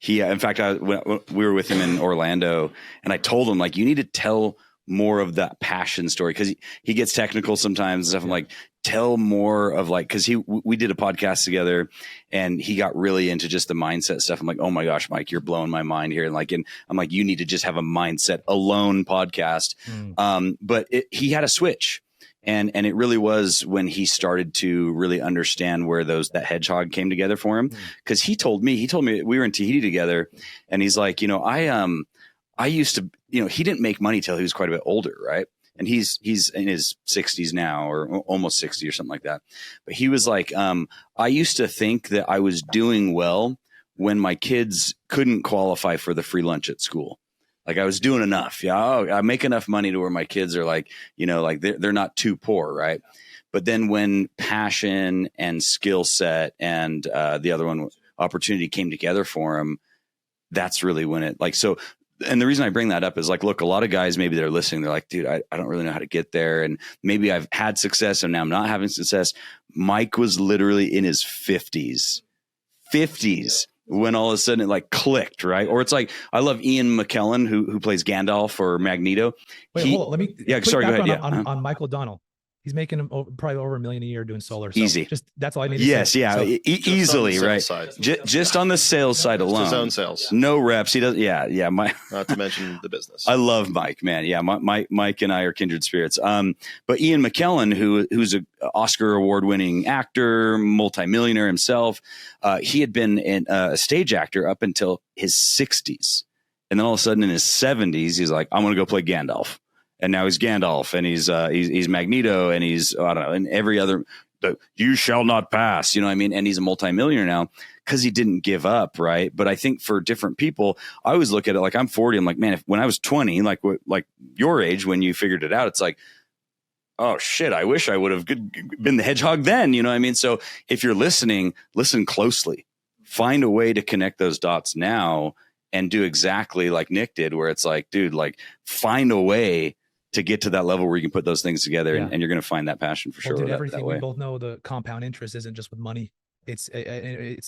in fact, we were with him in Orlando, and I told him, like, you need to tell more of that passion story. 'Cause he gets technical sometimes and stuff. I'm like, tell more of like, cause we did a podcast together and he got really into just the mindset stuff. I'm like, oh my gosh, Mike, you're blowing my mind here. And I'm like, you need to just have a mindset alone podcast. But he had a switch. And it really was when he started to really understand where that hedgehog came together for him. Cause he told me we were in Tahiti together and he's like, I used to, he didn't make money till he was quite a bit older. Right. And he's in his 60s now or almost 60 or something like that. But he was like, I used to think that I was doing well when my kids couldn't qualify for the free lunch at school. Like I was doing enough. Yeah. I make enough money to where my kids are like, like they're not too poor. Right. But then when passion and skill set and the other one, opportunity came together for him, that's really when it like, so. And the reason I bring that up is like, look, a lot of guys, maybe they're listening. They're like, dude, I don't really know how to get there. And maybe I've had success and now I'm not having success. Mike was literally in his 50s when all of a sudden it like clicked. Right. Or it's like, I love Ian McKellen who plays Gandalf or Magneto. Wait, hold on. Let me, sorry, go ahead. Yeah. On Michael O'Donnell. He's making probably over $1 million a year doing solar. So easy. Just that's all I need. Yes, to say. yeah, So, easily, right? Just on the sales side alone, his own sales, no reps. He does, yeah. Not to mention the business. I love Mike, man. Yeah, Mike and I are kindred spirits. But Ian McKellen, who's an Oscar award-winning actor, multimillionaire himself, he had been a stage actor up until his 60s, and then all of a sudden in his 70s, he's like, I'm going to go play Gandalf. And now he's Gandalf and he's Magneto and he's, I don't know, and every other, you shall not pass, you know what I mean? And he's a multimillionaire now because he didn't give up. Right. But I think for different people, I always look at it like I'm 40. I'm like, man, when I was 20, like your age, when you figured it out, it's like, oh shit, I wish I would have been the hedgehog then. You know what I mean? So if you're listening, listen closely, find a way to connect those dots now and do exactly like Nick did, where it's like, dude, like find a way to get to that level where you can put those things together and you're going to find that passion for sure. Dude, everything we both know, the compound interest isn't just with money. It's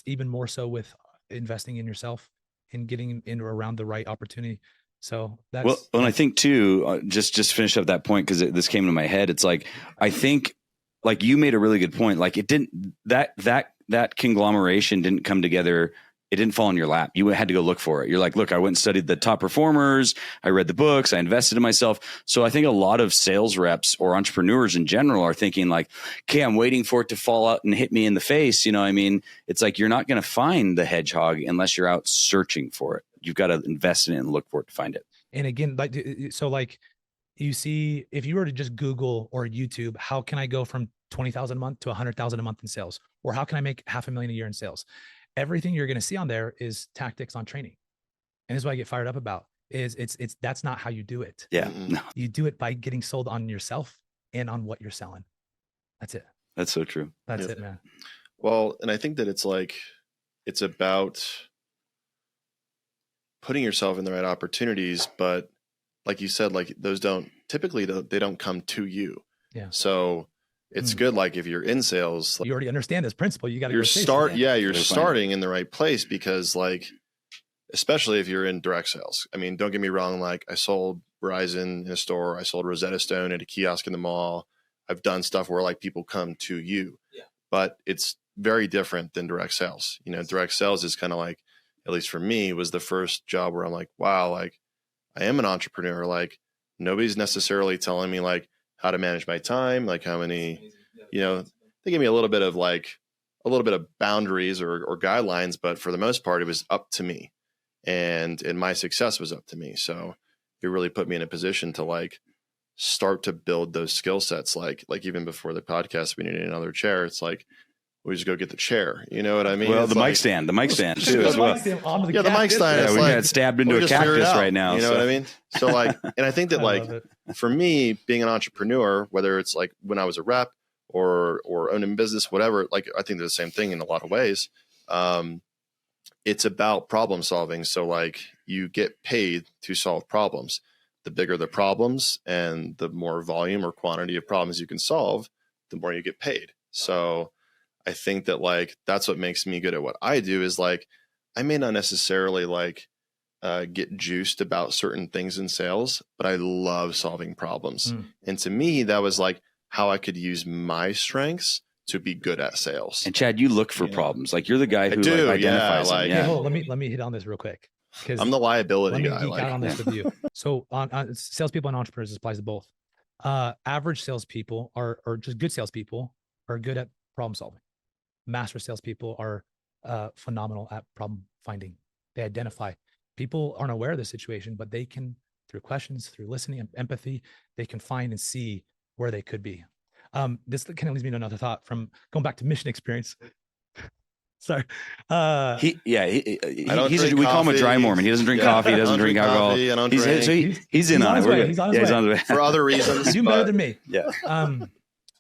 even more so with investing in yourself and getting in or around the right opportunity. So that's well, and I think too, just finish up that point. Cause this came to my head. It's like, I think like you made a really good point. Like it didn't, that conglomeration didn't come together. It didn't fall in your lap. You had to go look for it. You're like, look, I went and studied the top performers. I read the books. I invested in myself. So I think a lot of sales reps or entrepreneurs in general are thinking like, okay, I'm waiting for it to fall out and hit me in the face. You know what I mean? It's like, you're not going to find the hedgehog unless you're out searching for it. You've got to invest in it and look for it to find it. And again, like you see, if you were to just Google or YouTube, how can I go from 20,000 a month to 100,000 a month in sales? Or how can I make $500,000 a year in sales? Everything you're going to see on there is tactics on training. And this is what I get fired up about is that's not how you do it. Yeah. No. You do it by getting sold on yourself and on what you're selling. That's it. That's so true. That's it, man. Well, and I think that it's about putting yourself in the right opportunities, but like you said, like those they don't come to you. Yeah. So it's good. Like if you're in sales, like, you already understand this principle. You got to you're starting in the right place because like, especially if you're in direct sales. I mean, don't get me wrong. Like I sold Verizon in a store. I sold Rosetta Stone at a kiosk in the mall. I've done stuff where like people come to you, but it's very different than direct sales. You know, direct sales is kind of like, at least for me, was the first job where I'm like, wow, like I am an entrepreneur. Like nobody's necessarily telling me like how to manage my time, like how many, you know, they gave me a little bit of boundaries or guidelines, but for the most part, it was up to me and my success was up to me. So it really put me in a position to like start to build those skill sets. Like even before the podcast, we needed another chair. It's like, we just go get the chair. You know what I mean? Well, it's the mic stand too as well. The mic stand. Yeah, we got stabbed into a cactus right now. You know what I mean? So like, and I think that like for me, being an entrepreneur, whether it's like when I was a rep or owning business, whatever, like I think they're the same thing in a lot of ways. It's about problem solving. So like you get paid to solve problems. The bigger the problems and the more volume or quantity of problems you can solve, the more you get paid. So I think that like, that's what makes me good at what I do is like, I may not necessarily like get juiced about certain things in sales, but I love solving problems. And to me, that was like, how I could use my strengths to be good at sales. And Chad, you look for problems. Like you're the guy who identifies them. Hey, hold on, let me hit on this real quick. I'm the liability guy. Let me geek out on this with you. So on salespeople and entrepreneurs, this applies to both. Average salespeople or just good salespeople are good at problem solving. Master salespeople are phenomenal at problem finding. They identify. People aren't aware of the situation, but they can, through questions, through listening and empathy, they can find and see where they could be. This kind of leads me to another thought from going back to mission experience. Sorry. We call him a dry Mormon. He doesn't drink coffee. He doesn't drink alcohol. He's in on it. He's on his way. For other reasons. He's doing better than me. Yeah.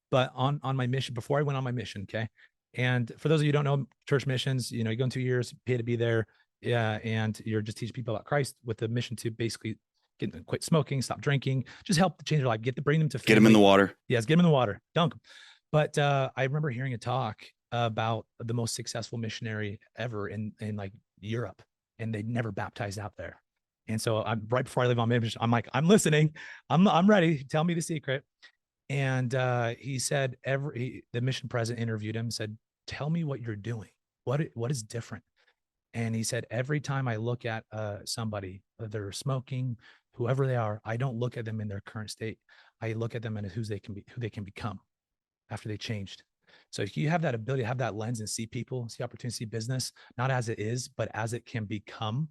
But on my mission, before I went on my mission, okay. And for those of you who don't know church missions, you go in 2 years, pay to be there. Yeah. And you're just teaching people about Christ with the mission to basically get them to quit smoking, stop drinking, just help change their life, bring them to family. Get them in the water. Yes. Get them in the water. Dunk them. But I remember hearing a talk about the most successful missionary ever in like Europe, and they never baptized out there. And so I'm right before I leave on my mission, I'm like, I'm listening. I'm ready. Tell me the secret. And he said, the mission president interviewed him, said, tell me what you're doing. What is different? And he said, every time I look at somebody, whether they're smoking, whoever they are, I don't look at them in their current state. I look at them and who they can become after they changed. So if you have that ability to have that lens and see people, see opportunity, see business, not as it is, but as it can become,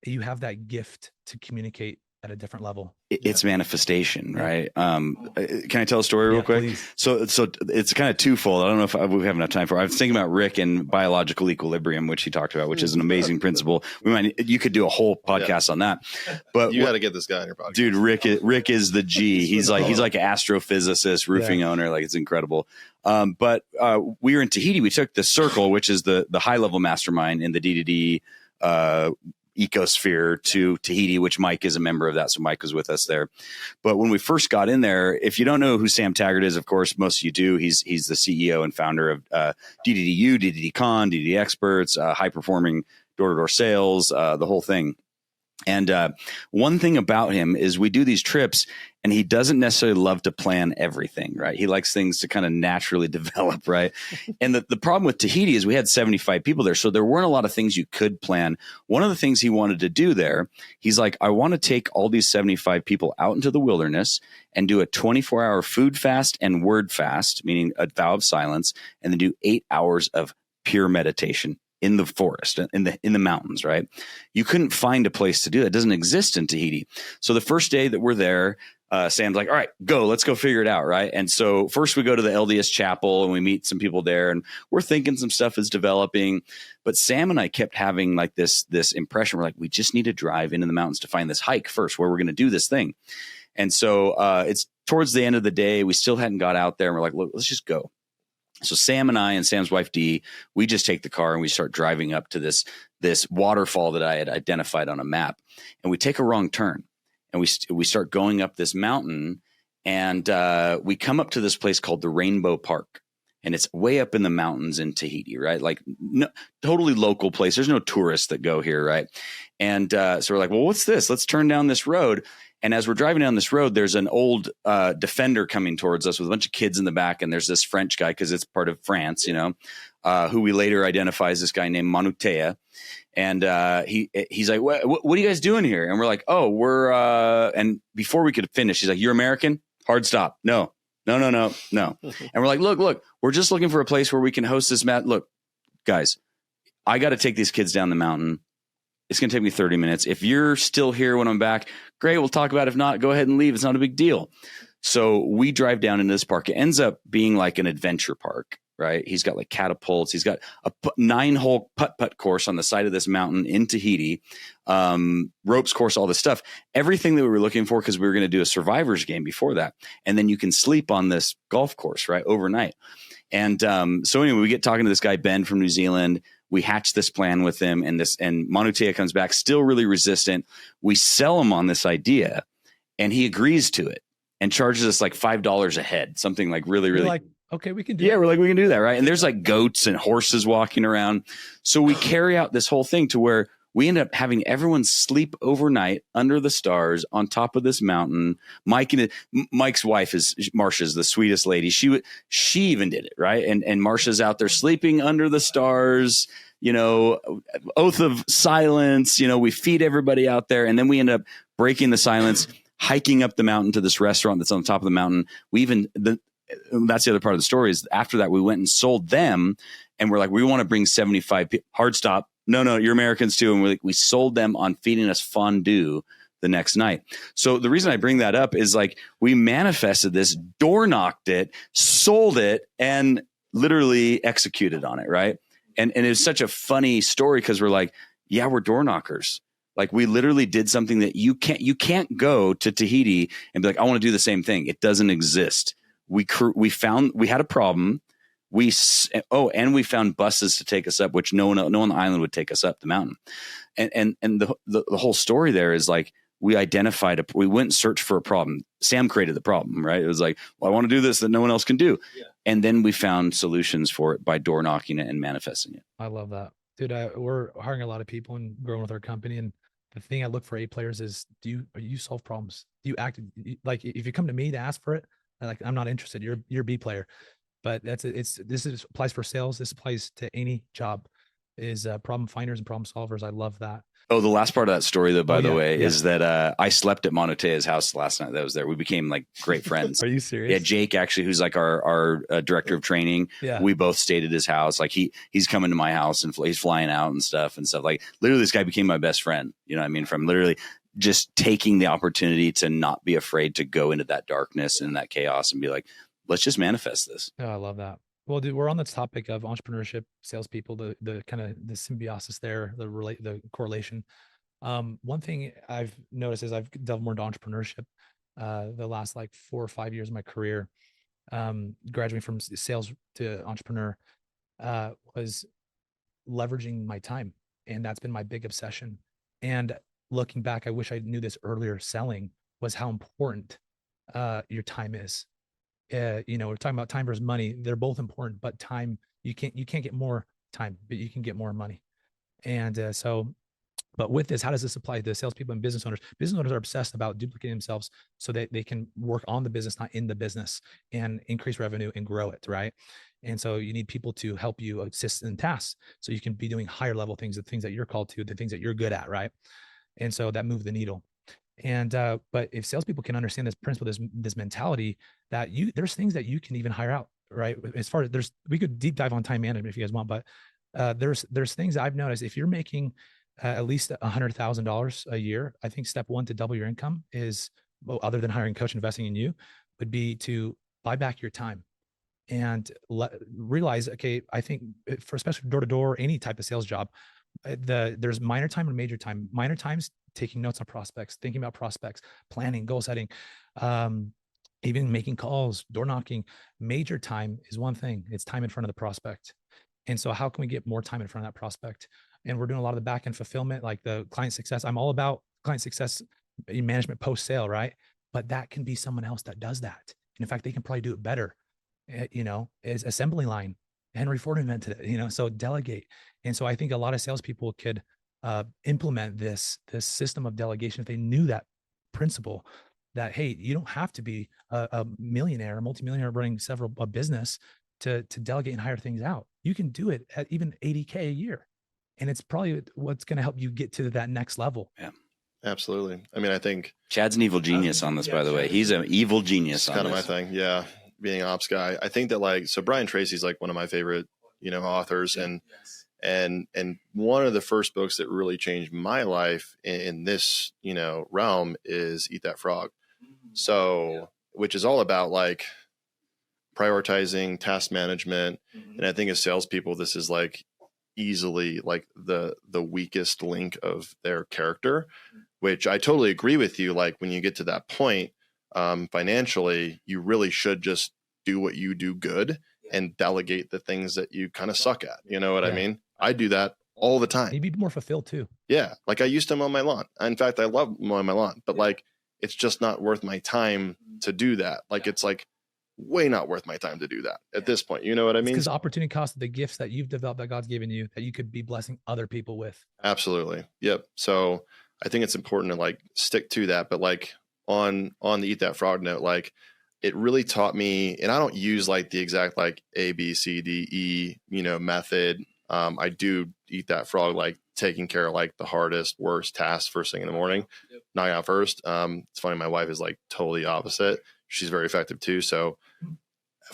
you have that gift to communicate at a different level. It's manifestation, right? Can I tell a story real quick? Please. So it's kind of twofold. I don't know if we have enough time for it. I was thinking about Rick and biological equilibrium, which he talked about, which is an amazing principle. You could do a whole podcast on that. But you got to get this guy on your podcast. Dude, Rick is the G. He's like an astrophysicist, roofing owner. Like, it's incredible. But we were in Tahiti. We took the Circle, which is the high level mastermind in the D2D ecosphere, to Tahiti, which Mike is a member of that. So Mike was with us there. But when we first got in there, if you don't know who Sam Taggart is, of course, most of you do. He's the CEO and founder of DDDU, DDD Con, DDD Experts, high performing door-to-door sales, the whole thing. And one thing about him is we do these trips and he doesn't necessarily love to plan everything, right? He likes things to kind of naturally develop, right? And the problem with Tahiti is we had 75 people there. So there weren't a lot of things you could plan. One of the things he wanted to do there, he's like, I want to take all these 75 people out into the wilderness and do a 24-hour food fast and word fast, meaning a vow of silence, and then do 8 hours of pure meditation in the forest, in the mountains, right? You couldn't find a place to do that. It doesn't exist in Tahiti. So the first day that we're there, Sam's like, all right, let's go figure it out, right? And so first we go to the LDS chapel and we meet some people there and we're thinking some stuff is developing. But Sam and I kept having like this impression. We're like, we just need to drive into the mountains to find this hike first where we're going to do this thing. And so it's towards the end of the day. We still hadn't got out there and we're like, look, let's just go. So Sam and I and Sam's wife Dee, we just take the car and we start driving up to this waterfall that I had identified on a map, and we take a wrong turn and we start going up this mountain, and we come up to this place called the Rainbow Park, and it's way up in the mountains in Tahiti, right? Like totally local place. There's no tourists that go here, right? And so we're like, well, what's this? Let's turn down this road. And as we're driving down this road, there's an old Defender coming towards us with a bunch of kids in the back. And there's this French guy, because it's part of France, who we later identify as this guy named Manutea. And he's like, what are you guys doing here? And we're like, oh, we're and before we could finish, he's like, you're American? Hard stop. No. And we're like, look, we're just looking for a place where we can host this Look, guys, I got to take these kids down the mountain. It's going to take me 30 minutes. If you're still here when I'm back, great. We'll talk about it. If not, go ahead and leave. It's not a big deal. So we drive down into this park. It ends up being like an adventure park, right? He's got like catapults. He's got a 9-hole putt-putt course on the side of this mountain in Tahiti, ropes course, all this stuff. Everything that we were looking for, because we were going to do a survivor's game before that. And then you can sleep on this golf course, right, overnight. And so anyway, we get talking to this guy, Ben from New Zealand. We hatch this plan with him, and Manutea comes back still really resistant. We sell him on this idea, and he agrees to it and charges us like $5 a head, something like really, really. We're like, okay, we can do it. Yeah, we're like, we can do that, right? And there's like goats and horses walking around. So we carry out this whole thing to where We ended up having everyone sleep overnight under the stars on top of this mountain. Mike's wife is Marsha's the sweetest lady. She even did it, right? And Marsha's out there sleeping under the stars, oath of silence. We feed everybody out there, and then we end up breaking the silence, hiking up the mountain to this restaurant that's on the top of the mountain. That's the other part of the story is after that we went and sold them, and we're like, we want to bring 75 people. Hard stop. No, you're Americans too. And we sold them on feeding us fondue the next night. So the reason I bring that up is like we manifested this, door knocked it, sold it, and literally executed on it, right? And it's such a funny story because we're like, yeah, we're door knockers. Like we literally did something that you can't go to Tahiti and be like, I want to do the same thing. It doesn't exist. We had a problem. And we found buses to take us up, which no one on the island would take us up the mountain. And the whole story there is like, we went and searched for a problem. Sam created the problem, right? It was like, well, I want to do this that no one else can do. Yeah. And then we found solutions for it by door knocking it and manifesting it. I love that. Dude, we're hiring a lot of people and growing with our company. And the thing I look for A players is, do you solve problems? Do you act like, if you come to me to ask for it, I'm not interested. You're a B player. But this applies for sales. This applies to any job, is problem finders and problem solvers. I love that. Oh, the last part of that story, though, by the way, is that I slept at Monotea's house last night that I was there. We became like great friends. Are you serious? Yeah, Jake, actually, who's like our director of training. Yeah. We both stayed at his house. Like he's coming to my house and he's flying out and stuff. Like literally, this guy became my best friend. You know what I mean? From literally just taking the opportunity to not be afraid to go into that darkness and that chaos and be like, let's just manifest this. Oh, I love that. Well, dude, we're on this topic of entrepreneurship, salespeople, the kind of the symbiosis there, the correlation. One thing I've noticed is I've delved more into entrepreneurship the last like 4 or 5 years of my career. Graduating from sales to entrepreneur was leveraging my time, and that's been my big obsession. And looking back, I wish I knew this earlier. Selling was how important your time is. We're talking about time versus money. They're both important, but time, you can't get more time, but you can get more money. And but with this, how does this apply to salespeople and business owners? Business owners are obsessed about duplicating themselves so that they can work on the business, not in the business, and increase revenue and grow it, right? And so you need people to help you assist in tasks so you can be doing higher level things, the things that you're called to, the things that you're good at, right? And so that move the needle. And but if salespeople can understand this principle, this mentality, that there's things that you can even hire out, right? As far as we could deep dive on time management if you guys want, but there's things that I've noticed. If you're making at least $100,000 a year, I think step one to double your income is, well, other than hiring a coach, investing in you, would be to buy back your time and realize, okay, I think for especially door to door, any type of sales job, there's minor time and major time. Minor times, taking notes on prospects, thinking about prospects, planning, goal setting, even making calls, door knocking. Major time is one thing. It's time in front of the prospect. And so how can we get more time in front of that prospect? And we're doing a lot of the back end fulfillment, like the client success. I'm all about client success management post sale, right? But that can be someone else that does that. And in fact, they can probably do it better. Is assembly line. Henry Ford invented it, so delegate. And so I think a lot of salespeople could implement this system of delegation if they knew that principle, that, hey, you don't have to be a millionaire, a multimillionaire running a business to delegate and hire things out. You can do it at even $80K a year. And it's probably what's going to help you get to that next level. Yeah, absolutely. I mean, I think Chad's an evil genius on this, by the way. He's an evil genius. It's kind of my thing. Yeah. Being an ops guy. I think that so Brian Tracy's like one of my favorite, authors. And one of the first books that really changed my life in this, realm is Eat That Frog. So, which is all about like prioritizing, task management. And I think as salespeople, this is like easily like the weakest link of their character, which I totally agree with you. Like when you get to that point, financially, you really should just do what you do good and delegate the things that you kind of suck at. You know what I mean? I do that all the time. You'd be more fulfilled too. Yeah. Like I used to mow my lawn. In fact, I love mowing my lawn, but like, it's just not worth my time to do that. Like, it's like way not worth my time to do that at this point. You know what I mean? Because the opportunity cost of the gifts that you've developed that God's given you that you could be blessing other people with. Absolutely. Yep. So I think it's important to like stick to that. But like on the Eat That Frog note, like it really taught me, and I don't use like the exact like A, B, C, D, E, method. I do eat that frog, like taking care of like the hardest, worst tasks first thing in the morning, knocking out first. It's funny. My wife is like totally opposite. She's very effective too. So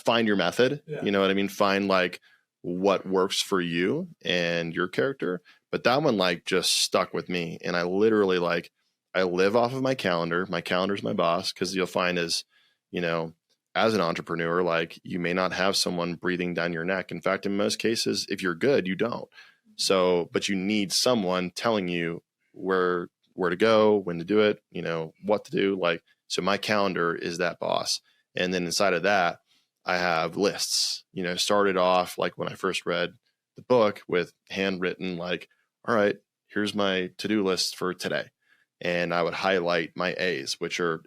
find your method, you know what I mean? Find like what works for you and your character. But that one like just stuck with me. And I literally like, I live off of my calendar. My calendar is my boss. Cause you'll find as an entrepreneur, like you may not have someone breathing down your neck. In fact, in most cases, if you're good, you don't. So, but you need someone telling you where to go, when to do it, what to do. Like, so my calendar is that boss. And then inside of that, I have lists, started off like when I first read the book with handwritten, like, all right, here's my to-do list for today. And I would highlight my A's, which are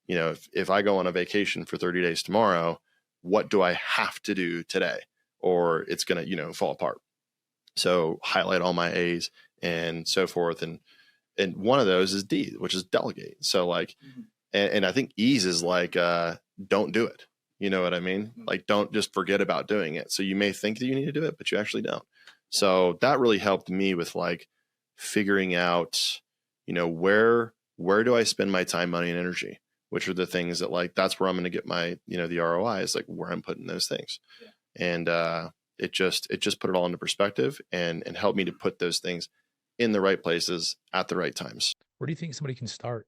if I go on a vacation for 30 days tomorrow, what do I have to do today? Or it's going to, fall apart. So highlight all my A's and so forth. And one of those is D, which is delegate. So like, and I think E's is like, don't do it. You know what I mean? Like, don't just forget about doing it. So you may think that you need to do it, but you actually don't. So that really helped me with like figuring out, where do I spend my time, money, and energy? Which are the things that like, that's where I'm going to get my, the ROI is like where I'm putting those things. Yeah. And, it just put it all into perspective and helped me to put those things in the right places at the right times. Where do you think somebody can start?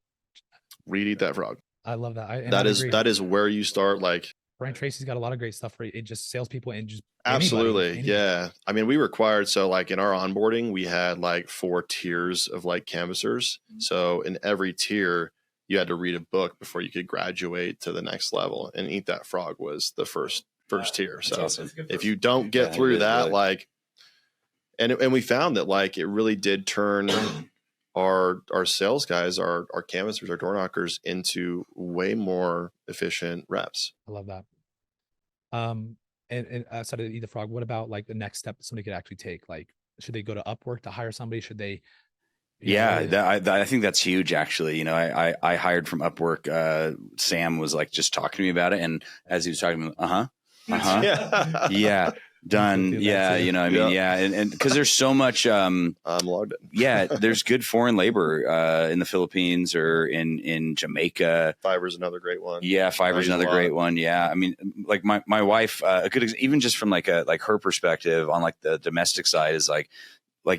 Read Eat That Frog. I love that. That is where you start. Like Brian Tracy's got a lot of great stuff for it. Just salespeople and just absolutely. Anybody. Yeah. I mean, we required, so like in our onboarding, we had like 4 tiers of like canvassers. Mm-hmm. So in every tier, you had to read a book before you could graduate to the next level, and Eat That Frog was the first tier. So awesome. If you don't get through that, really, like, and we found that like, it really did turn our sales guys, our canvassers, our door knockers into way more efficient reps. I love that. And outside of Eat the Frog, what about like the next step that somebody could actually take? Like, should they go to Upwork to hire somebody? Should they? I think that's huge. Actually, I hired from Upwork. Sam was like just talking to me about it, and as he was talking, yeah, done. Yeah, and because there's so much. I'm logged in. Yeah, there's good foreign labor in the Philippines or in Jamaica. Fiverr's another great one. Yeah, Fiverr's another great one. Yeah, I mean, like my wife, even just from like her perspective on like the domestic side is like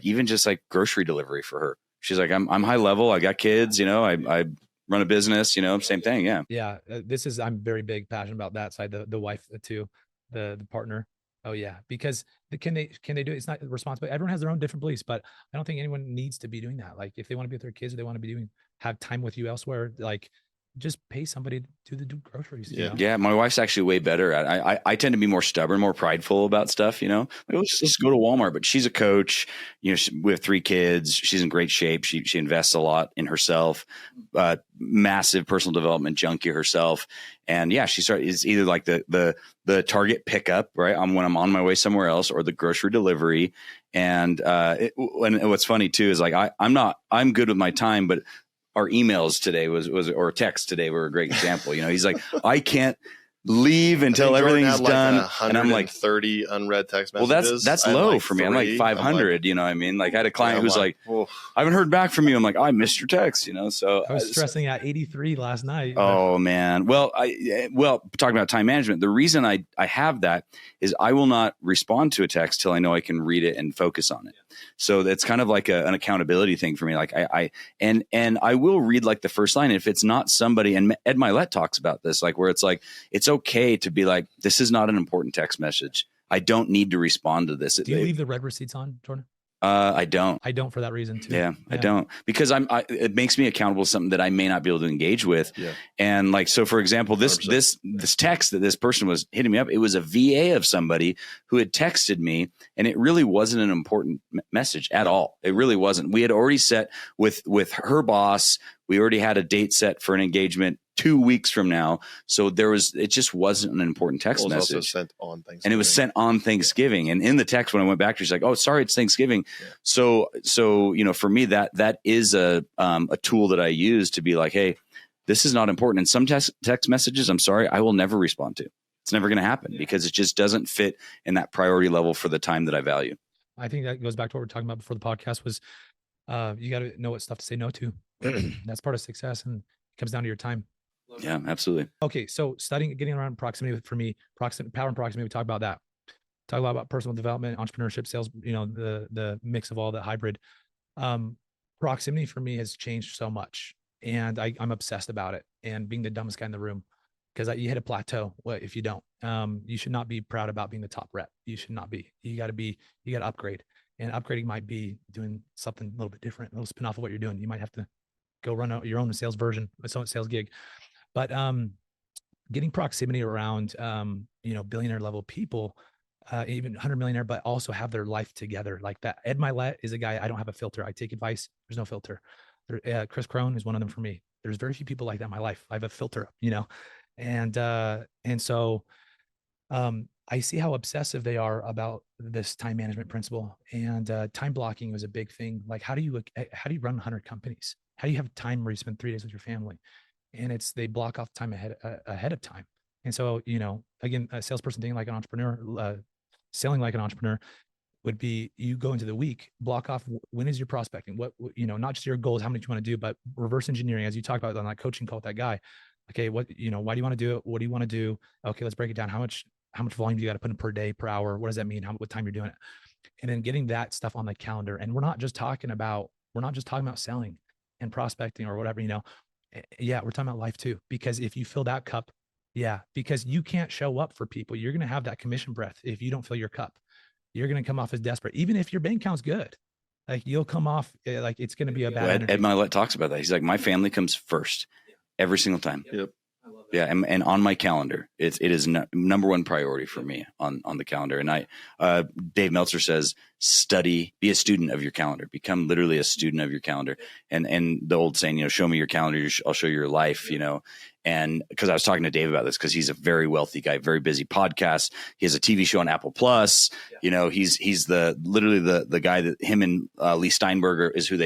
even just like grocery delivery for her. She's like, I'm high level. I got kids, I run a business, same thing. Yeah. Yeah. I'm very big passionate about that side. The wife too, the partner. Oh yeah. Because can they do it? It's not responsible. Everyone has their own different beliefs, but I don't think anyone needs to be doing that. Like if they want to be with their kids or they want to be have time with you elsewhere, like just pay somebody to do groceries. Yeah. My wife's actually way better at I tend to be more stubborn, more prideful about stuff, like, let's go to Walmart, but she's a coach, we have 3 kids. She's in great shape. She invests a lot in herself, massive personal development junkie herself. And yeah, is either like the Target pickup, right? When I'm on my way somewhere else, or the grocery delivery. And what's funny too, is like, I'm good with my time, but our emails today or text today were a great example. He's like, I can't leave until everything's done. And I'm like 30 unread text messages. Well, that's low for me. I'm like 500, what I mean? Like I had a client who's like, I haven't heard back from you. I'm like, I missed your text, so I was stressing at 83 last night. Oh man. Well, talking about time management, the reason I have that is I will not respond to a text till I know I can read it and focus on it. So that's kind of like an accountability thing for me. Like I will read like the first line. If it's not somebody, and Ed Milet talks about this, like where it's like, it's okay to be like, this is not an important text message. I don't need to respond to this. Do you leave the read receipts on, Jordan? I don't for that reason too. Yeah, I don't, because it makes me accountable to something that I may not be able to engage with. Yeah. And like, so for example, this text that this person was hitting me up, it was a VA of somebody who had texted me, and it really wasn't an important message at all. It really wasn't. We had already set with her boss, We already had a date set for an engagement 2 weeks from now. So it just wasn't an important text message. Also sent on Thanksgiving. And it was sent on Thanksgiving. Yeah. And in the text, when I went back to her, she's like, "Oh, sorry, it's Thanksgiving." Yeah. So, for me, that is a tool that I use to be like, hey, this is not important. And some text messages, I'm sorry, I will never respond to. It's never going to happen because it just doesn't fit in that priority level for the time that I value. I think that goes back to what we were talking about before the podcast was you got to know what stuff to say no to. That's part of success, and it comes down to your time. Yeah, absolutely. Okay, so getting around proximity for me, power and proximity, we talk about that. Talk a lot about personal development, entrepreneurship, sales, the mix of all that hybrid. Proximity for me has changed so much, and I'm obsessed about it, and being the dumbest guy in the room. Because you hit a plateau. What if you don't? You should not be proud about being the top rep. You should not be. You got to upgrade. And upgrading might be doing something a little bit different, a little spin off of what you're doing. You might have to go run your own sales version, sales gig. But getting proximity around, billionaire level people, even 100 millionaire, but also have their life together like that. Ed Milet is a guy, I don't have a filter. I take advice. There's no filter. Chris Crone is one of them for me. There's very few people like that in my life. I have a filter, And so I see how obsessive they are about this time management principle, and time blocking was a big thing. Like, how do you run 100 companies? How do you have time where you spend 3 days with your family? And they block off time ahead of time. And so, again, a salesperson thinking like an entrepreneur, selling like an entrepreneur would be, you go into the week, block off, when is your prospecting? What, not just your goals, how many you want to do, but reverse engineering, as you talk about on that coaching call with that guy. Okay, why do you want to do it? What do you want to do? Okay, let's break it down. How much volume do you got to put in per day, per hour? What does that mean? What time you're doing it? And then getting that stuff on the calendar. And we're not just talking about selling and prospecting or whatever, Yeah, we're talking about life too. Because if you fill that cup, because you can't show up for people. You're going to have that commission breath. If you don't fill your cup, you're going to come off as desperate. Even if your bank account's good, like you'll come off like it's going to be a bad Ed Milet talks about that. He's like, my family comes first every single time. Yep. Yeah. And on my calendar, it is number one priority for me on the calendar. And Dave Meltzer says, be a student of your calendar, become literally a student of your calendar. And the old saying, show me your calendar, I'll show you your life, And because I was talking to Dave about this, because he's a very wealthy guy, very busy podcast. He has a TV show on Apple Plus. Yeah. He's literally the guy that him and Lee Steinberger is who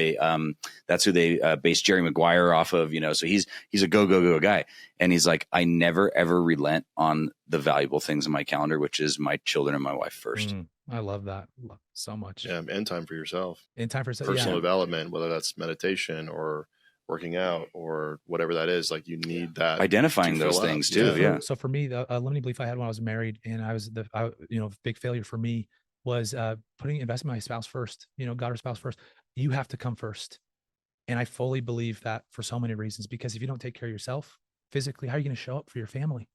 that's who they based Jerry Maguire off of. So he's a go guy. And he's like, I never ever relent on the valuable things in my calendar, which is my children and my wife first. I love that so much. Yeah, and time for yourself. And time for personal development, whether that's meditation or working out or whatever that is. Like, you need that identifying those things too. Yeah. So for me, the limiting belief I had when I was married, and I was big failure for me was investing my spouse first. God or spouse first. You have to come first, and I fully believe that for so many reasons. Because if you don't take care of yourself physically, how are you going to show up for your family?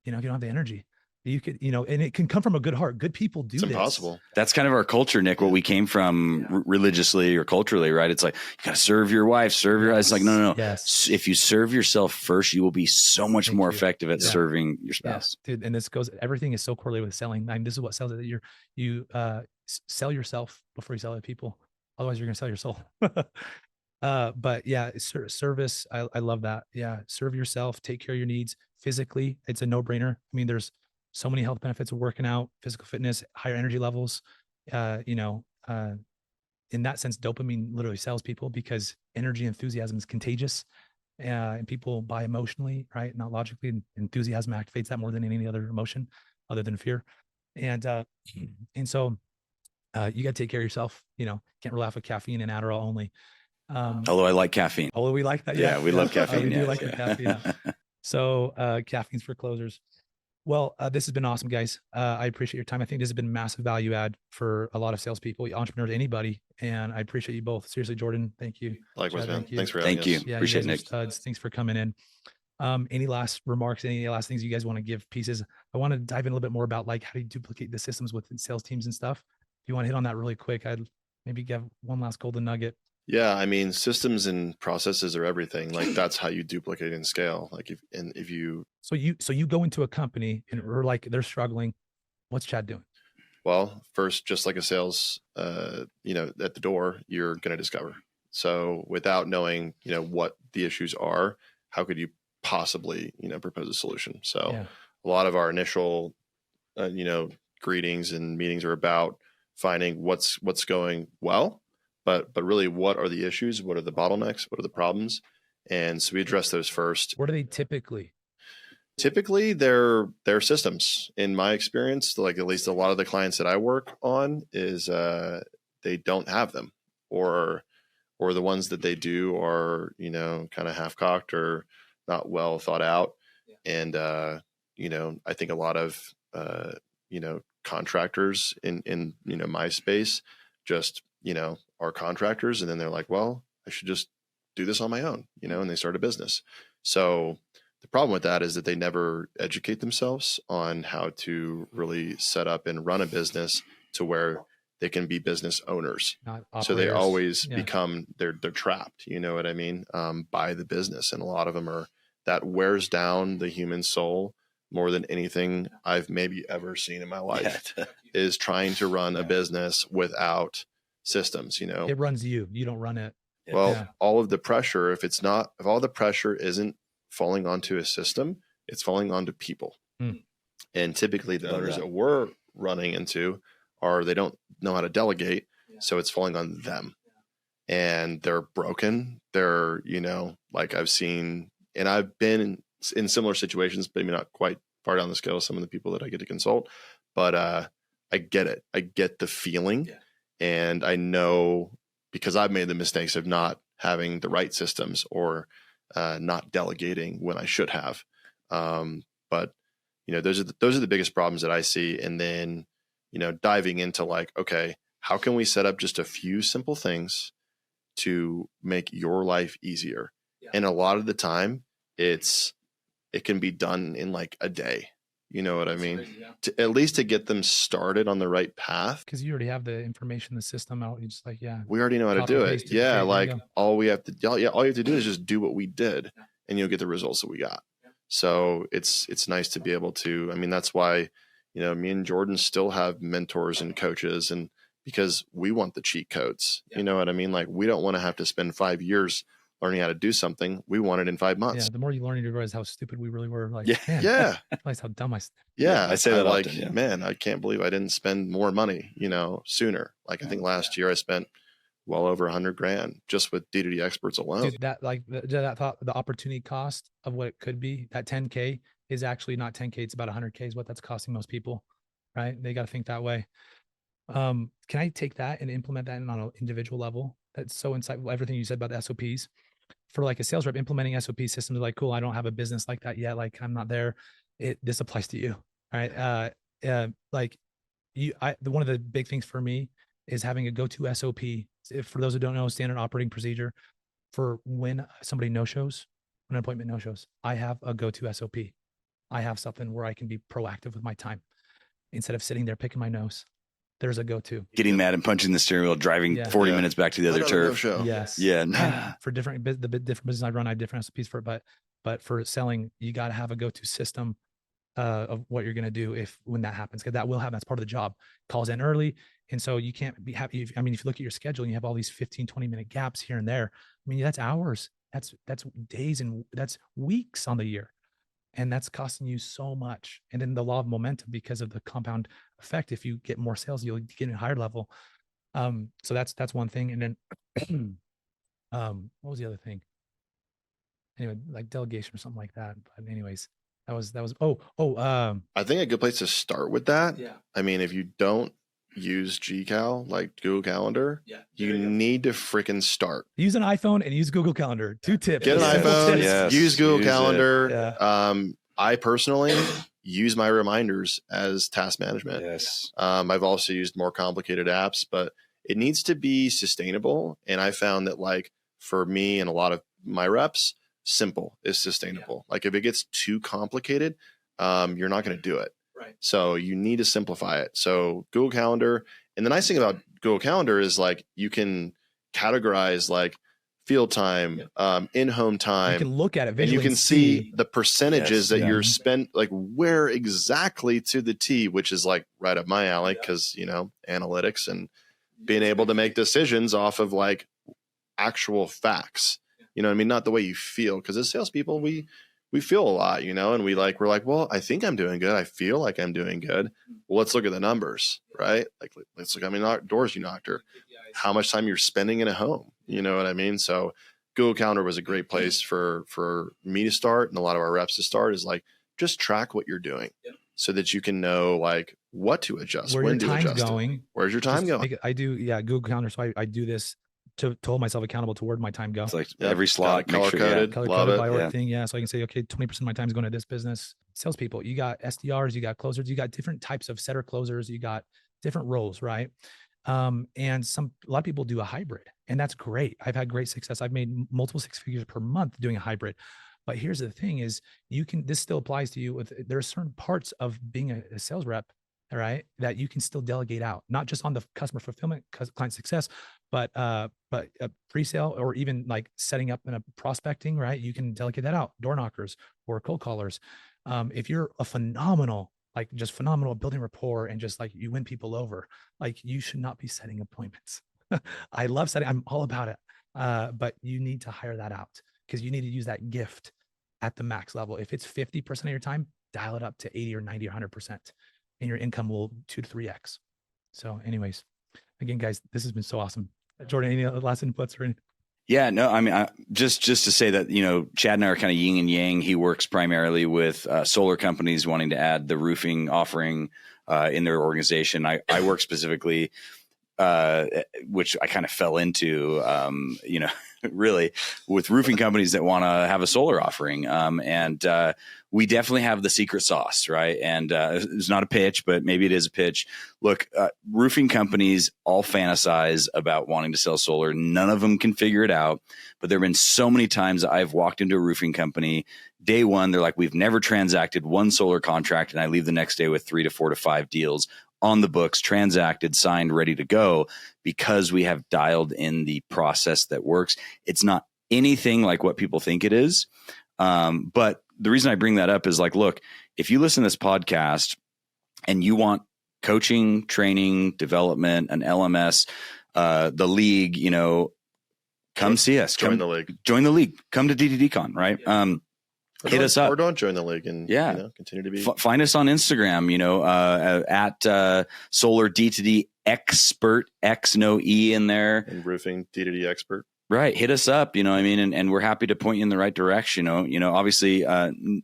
If you don't have the energy. You could, and it can come from a good heart. Good people do this. It's impossible. That's kind of our culture, Nick, what we came from religiously or culturally, right? It's like, you got to serve your wife, serve your, it's like, no. Yes. If you serve yourself first, you will be so much more effective at serving your spouse. Yeah. Dude, and everything is so correlated with selling. I mean, this is what sells it. You sell yourself before you sell other people. Otherwise you're going to sell your soul. But yeah, service. I love that. Yeah. Serve yourself, take care of your needs physically. It's a no-brainer. I mean, there's so many health benefits of working out, physical fitness, higher energy levels. In that sense, dopamine literally sells people because energy enthusiasm is contagious, and people buy emotionally, right? Not logically. Enthusiasm activates that more than any other emotion other than fear. And so you got to take care of yourself. Can't rely off of caffeine and Adderall only. Although I like caffeine. Although we like that. Yeah, we love caffeine. We do like caffeine. So caffeine's for closers. Well, this has been awesome, guys. I appreciate your time. I think this has been massive value add for a lot of salespeople, entrepreneurs, anybody. And I appreciate you both. Seriously, Jordan, thank you. Likewise, man. Thanks for having us. Thank you. Yeah, appreciate it, Nick. Thanks for coming in. Any last remarks, any last things you guys want to give pieces? I want to dive in a little bit more about how do you duplicate the systems within sales teams and stuff. If you want to hit on that really quick, I'd maybe give one last golden nugget. Yeah, I mean, systems and processes are everything. Like, that's how you duplicate and scale. Like, if you so you go into a company and they're struggling, what's Chad doing? Well, first, just like a sales, at the door, you're going to discover. So without knowing, what the issues are, how could you possibly, propose a solution? So a lot of our initial, greetings and meetings are about finding what's going well, but really what are the issues? What are the bottlenecks? What are the problems? And so we address those first. What are they typically? Typically they're systems. In my experience, like at least a lot of the clients that I work on is they don't have them, or the ones that they do are, kind of half cocked or not well thought out. And, I think a lot of, contractors in, my space just, are contractors. And then they're like, well, I should just do this on my own, and they start a business. So the problem with that is that they never educate themselves on how to really set up and run a business to where they can be business owners. So they always become, they're trapped, you know what I mean? By the business. And a lot of them that wears down the human soul more than anything I've maybe ever seen in my life is trying to run a business without systems, It runs you don't run it. Well, all of the pressure, if all the pressure isn't falling onto a system, it's falling onto people. And typically the owners that we're running into they don't know how to delegate. So it's falling on them, and they're broken. They're, like I've seen, and I've been in similar situations, maybe not quite far down the scale, some of the people that I get to consult, but I get it. I get the feeling, and I know, because I've made the mistakes of not having the right systems or not delegating when I should have. But those are the biggest problems that I see. And then, diving into like, okay, how can we set up just a few simple things to make your life easier? And a lot of the time it can be done in like a day. You know what I mean? Crazy, at least to get them started on the right path. Because you already have the information, the system out. You just like, we already know how to do it. Yeah. Like all you have to do is just do what we did, and you'll get the results that we got. So it's nice to be able to, that's why, me and Jordan still have mentors and coaches, and because we want the cheat codes, you know what I mean? Like we don't want to have to spend 5 years learning how to do something. We want it in 5 months. Yeah, the more you learn, you realize how stupid we really were. Like, I realize how dumb I say that like, often, man, I can't believe I didn't spend more money, sooner. Like I think last year I spent well over $100,000 just with D2D experts alone. Dude, that like that thought, the opportunity cost of what it could be, that 10K is actually not 10K. It's about 100K is what that's costing most people, right? They got to think that way. Can I take that and implement that on an individual level? That's so insightful. Everything you said about the SOPs for like a sales rep implementing SOP systems, like, cool. I don't have a business like that yet. Like I'm not there. This applies to you. All right. One of the big things for me is having a go-to SOP. If, for those who don't know, standard operating procedure for when somebody no-shows, when an appointment no-shows, I have a go-to SOP. I have something where I can be proactive with my time instead of sitting there picking my nose. There's a go-to. Getting mad and punching the steering wheel, driving 40 minutes back to the other turf. Yes. Yeah. For the different business I run, I have different SOPs for it. But for selling, you got to have a go-to system of what you're going to do when that happens, because that will happen. That's part of the job. Calls in early. And so you can't be happy. If you look at your schedule and you have all these 15, 20-minute gaps here and there, that's hours. That's days and that's weeks on the year. And that's costing you so much. And then the law of momentum, because of the compound effect, if you get more sales, you'll get in a higher level. So that's one thing. And then what was the other thing? Anyway, like delegation or something like that. But anyways, that was I think a good place to start with that. Yeah. If you don't use GCal, like Google Calendar, you need to freaking start. Use an iPhone and use Google Calendar. 2 tips. Get an iPhone, use Google Calendar. I personally use my reminders as task management. Yes. I've also used more complicated apps, but it needs to be sustainable. And I found that, like, for me and a lot of my reps, simple is sustainable. Like if it gets too complicated, you're not going to do it. Right. So you need to simplify it. So Google Calendar. And the nice thing about Google Calendar is like you can categorize like field time, in-home time. You can look at it visually and you can see the percentages that you're spent, like where exactly to the T, which is like right up my alley because, analytics and being able to make decisions off of like actual facts. You know what I mean? Not the way you feel. Because as salespeople, we feel a lot, you know, and we're like, well, I think I'm doing good. I feel like I'm doing good. Well, let's look at the numbers, right? Like, let's look how many doors you knocked, or how much time you're spending in a home. You know what I mean? So Google Calendar was a great place for me to start, and a lot of our reps to start, is like, just track what you're doing so that you can know like what to adjust, when to adjust. Where's your time going? I do, Google Calendar. So I do this to hold myself accountable to where my time goes. It's like every slot, color coded, color coded by org thing. Yeah. So I can say, okay, 20% of my time is going to this business. Salespeople, you got SDRs, you got closers, you got different types of setter closers, you got different roles, right? And a lot of people do a hybrid, and that's great. I've had great success. I've made multiple 6 figures per month doing a hybrid. But here's the thing is, this still applies to you. There are certain parts of being a sales rep, all right, that you can still delegate out, not just on the customer fulfillment, client success, but pre-sale, or even like setting up and prospecting, right? You can delegate that out, door knockers or cold callers. If you're phenomenal at building rapport and just like you win people over, like you should not be setting appointments. I love setting, I'm all about it. But you need to hire that out, because you need to use that gift at the max level. If it's 50% of your time, dial it up to 80 or 90 or 100%, and your income will 2 to 3x. So anyways, again, guys, this has been so awesome. Jordan, any last inputs or anything? Yeah, no, I mean, just to say that, you know, Chad and I are kind of yin and yang. He works primarily with solar companies wanting to add the roofing offering in their organization. I work specifically, which I kind of fell into, you know, really with roofing companies that want to have a solar offering. And we definitely have the secret sauce, right? And it's not a pitch, but maybe it is a pitch. Look, roofing companies all fantasize about wanting to sell solar. None of them can figure it out. But there have been so many times that I've walked into a roofing company. Day one, they're like, we've never transacted one solar contract. And I leave the next day with 3 to 4 to 5 deals on the books, transacted, signed, ready to go, because we have dialed in the process that works. It's not anything like what people think it is. But the reason I bring that up is like, look, if you listen to this podcast and you want coaching, training, development, an LMS, the league, you know, come see us. Join the league. Join the league. Come to DDDCon, right? Hit us up, or don't join the league, and you know, continue to be. Find us on Instagram, you know, at Solar D2D Expert, X no E in there, and roofing D2D Expert. Right, hit us up, you know what I mean, and we're happy to point you in the right direction. You know, obviously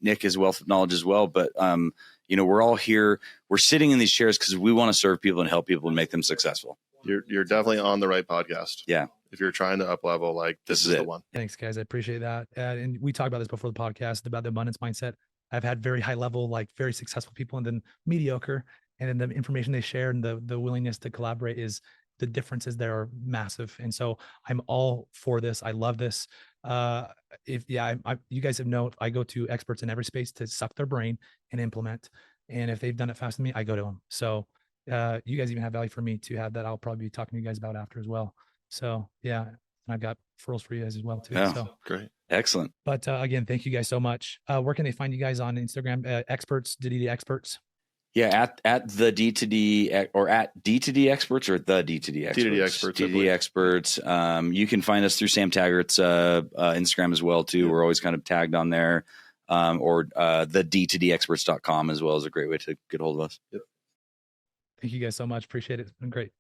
Nick is wealth of knowledge as well, but you know, we're all here. We're sitting in these chairs because we want to serve people and help people and make them successful. You're definitely on the right podcast. Yeah. If you're trying to up level, like this is the one. Thanks, guys. I appreciate that. And we talked about this before the podcast about the abundance mindset. I've had very high level, like very successful people, and then mediocre. And then the information they share and the willingness to collaborate, is the differences there are massive. And so I'm all for this. I love this. You guys have known, I go to experts in every space to suck their brain and implement. And if they've done it faster than me, I go to them. So you guys even have value for me to have that I'll probably be talking to you guys about after as well. So yeah, and I've got referrals for you guys as well too. Yeah, so great. Excellent. But again, thank you guys so much. Where can they find you guys on Instagram? Experts, DDD Experts. Yeah, at the D2D, or at D2D Experts, or the D2D Experts. D2D Experts. D2D Experts. You can find us through Sam Taggart's Instagram as well too. Yep. We're always kind of tagged on there. Or the D2DExperts.com as well is a great way to get a hold of us. Yep. Thank you guys so much. Appreciate it. It's been great.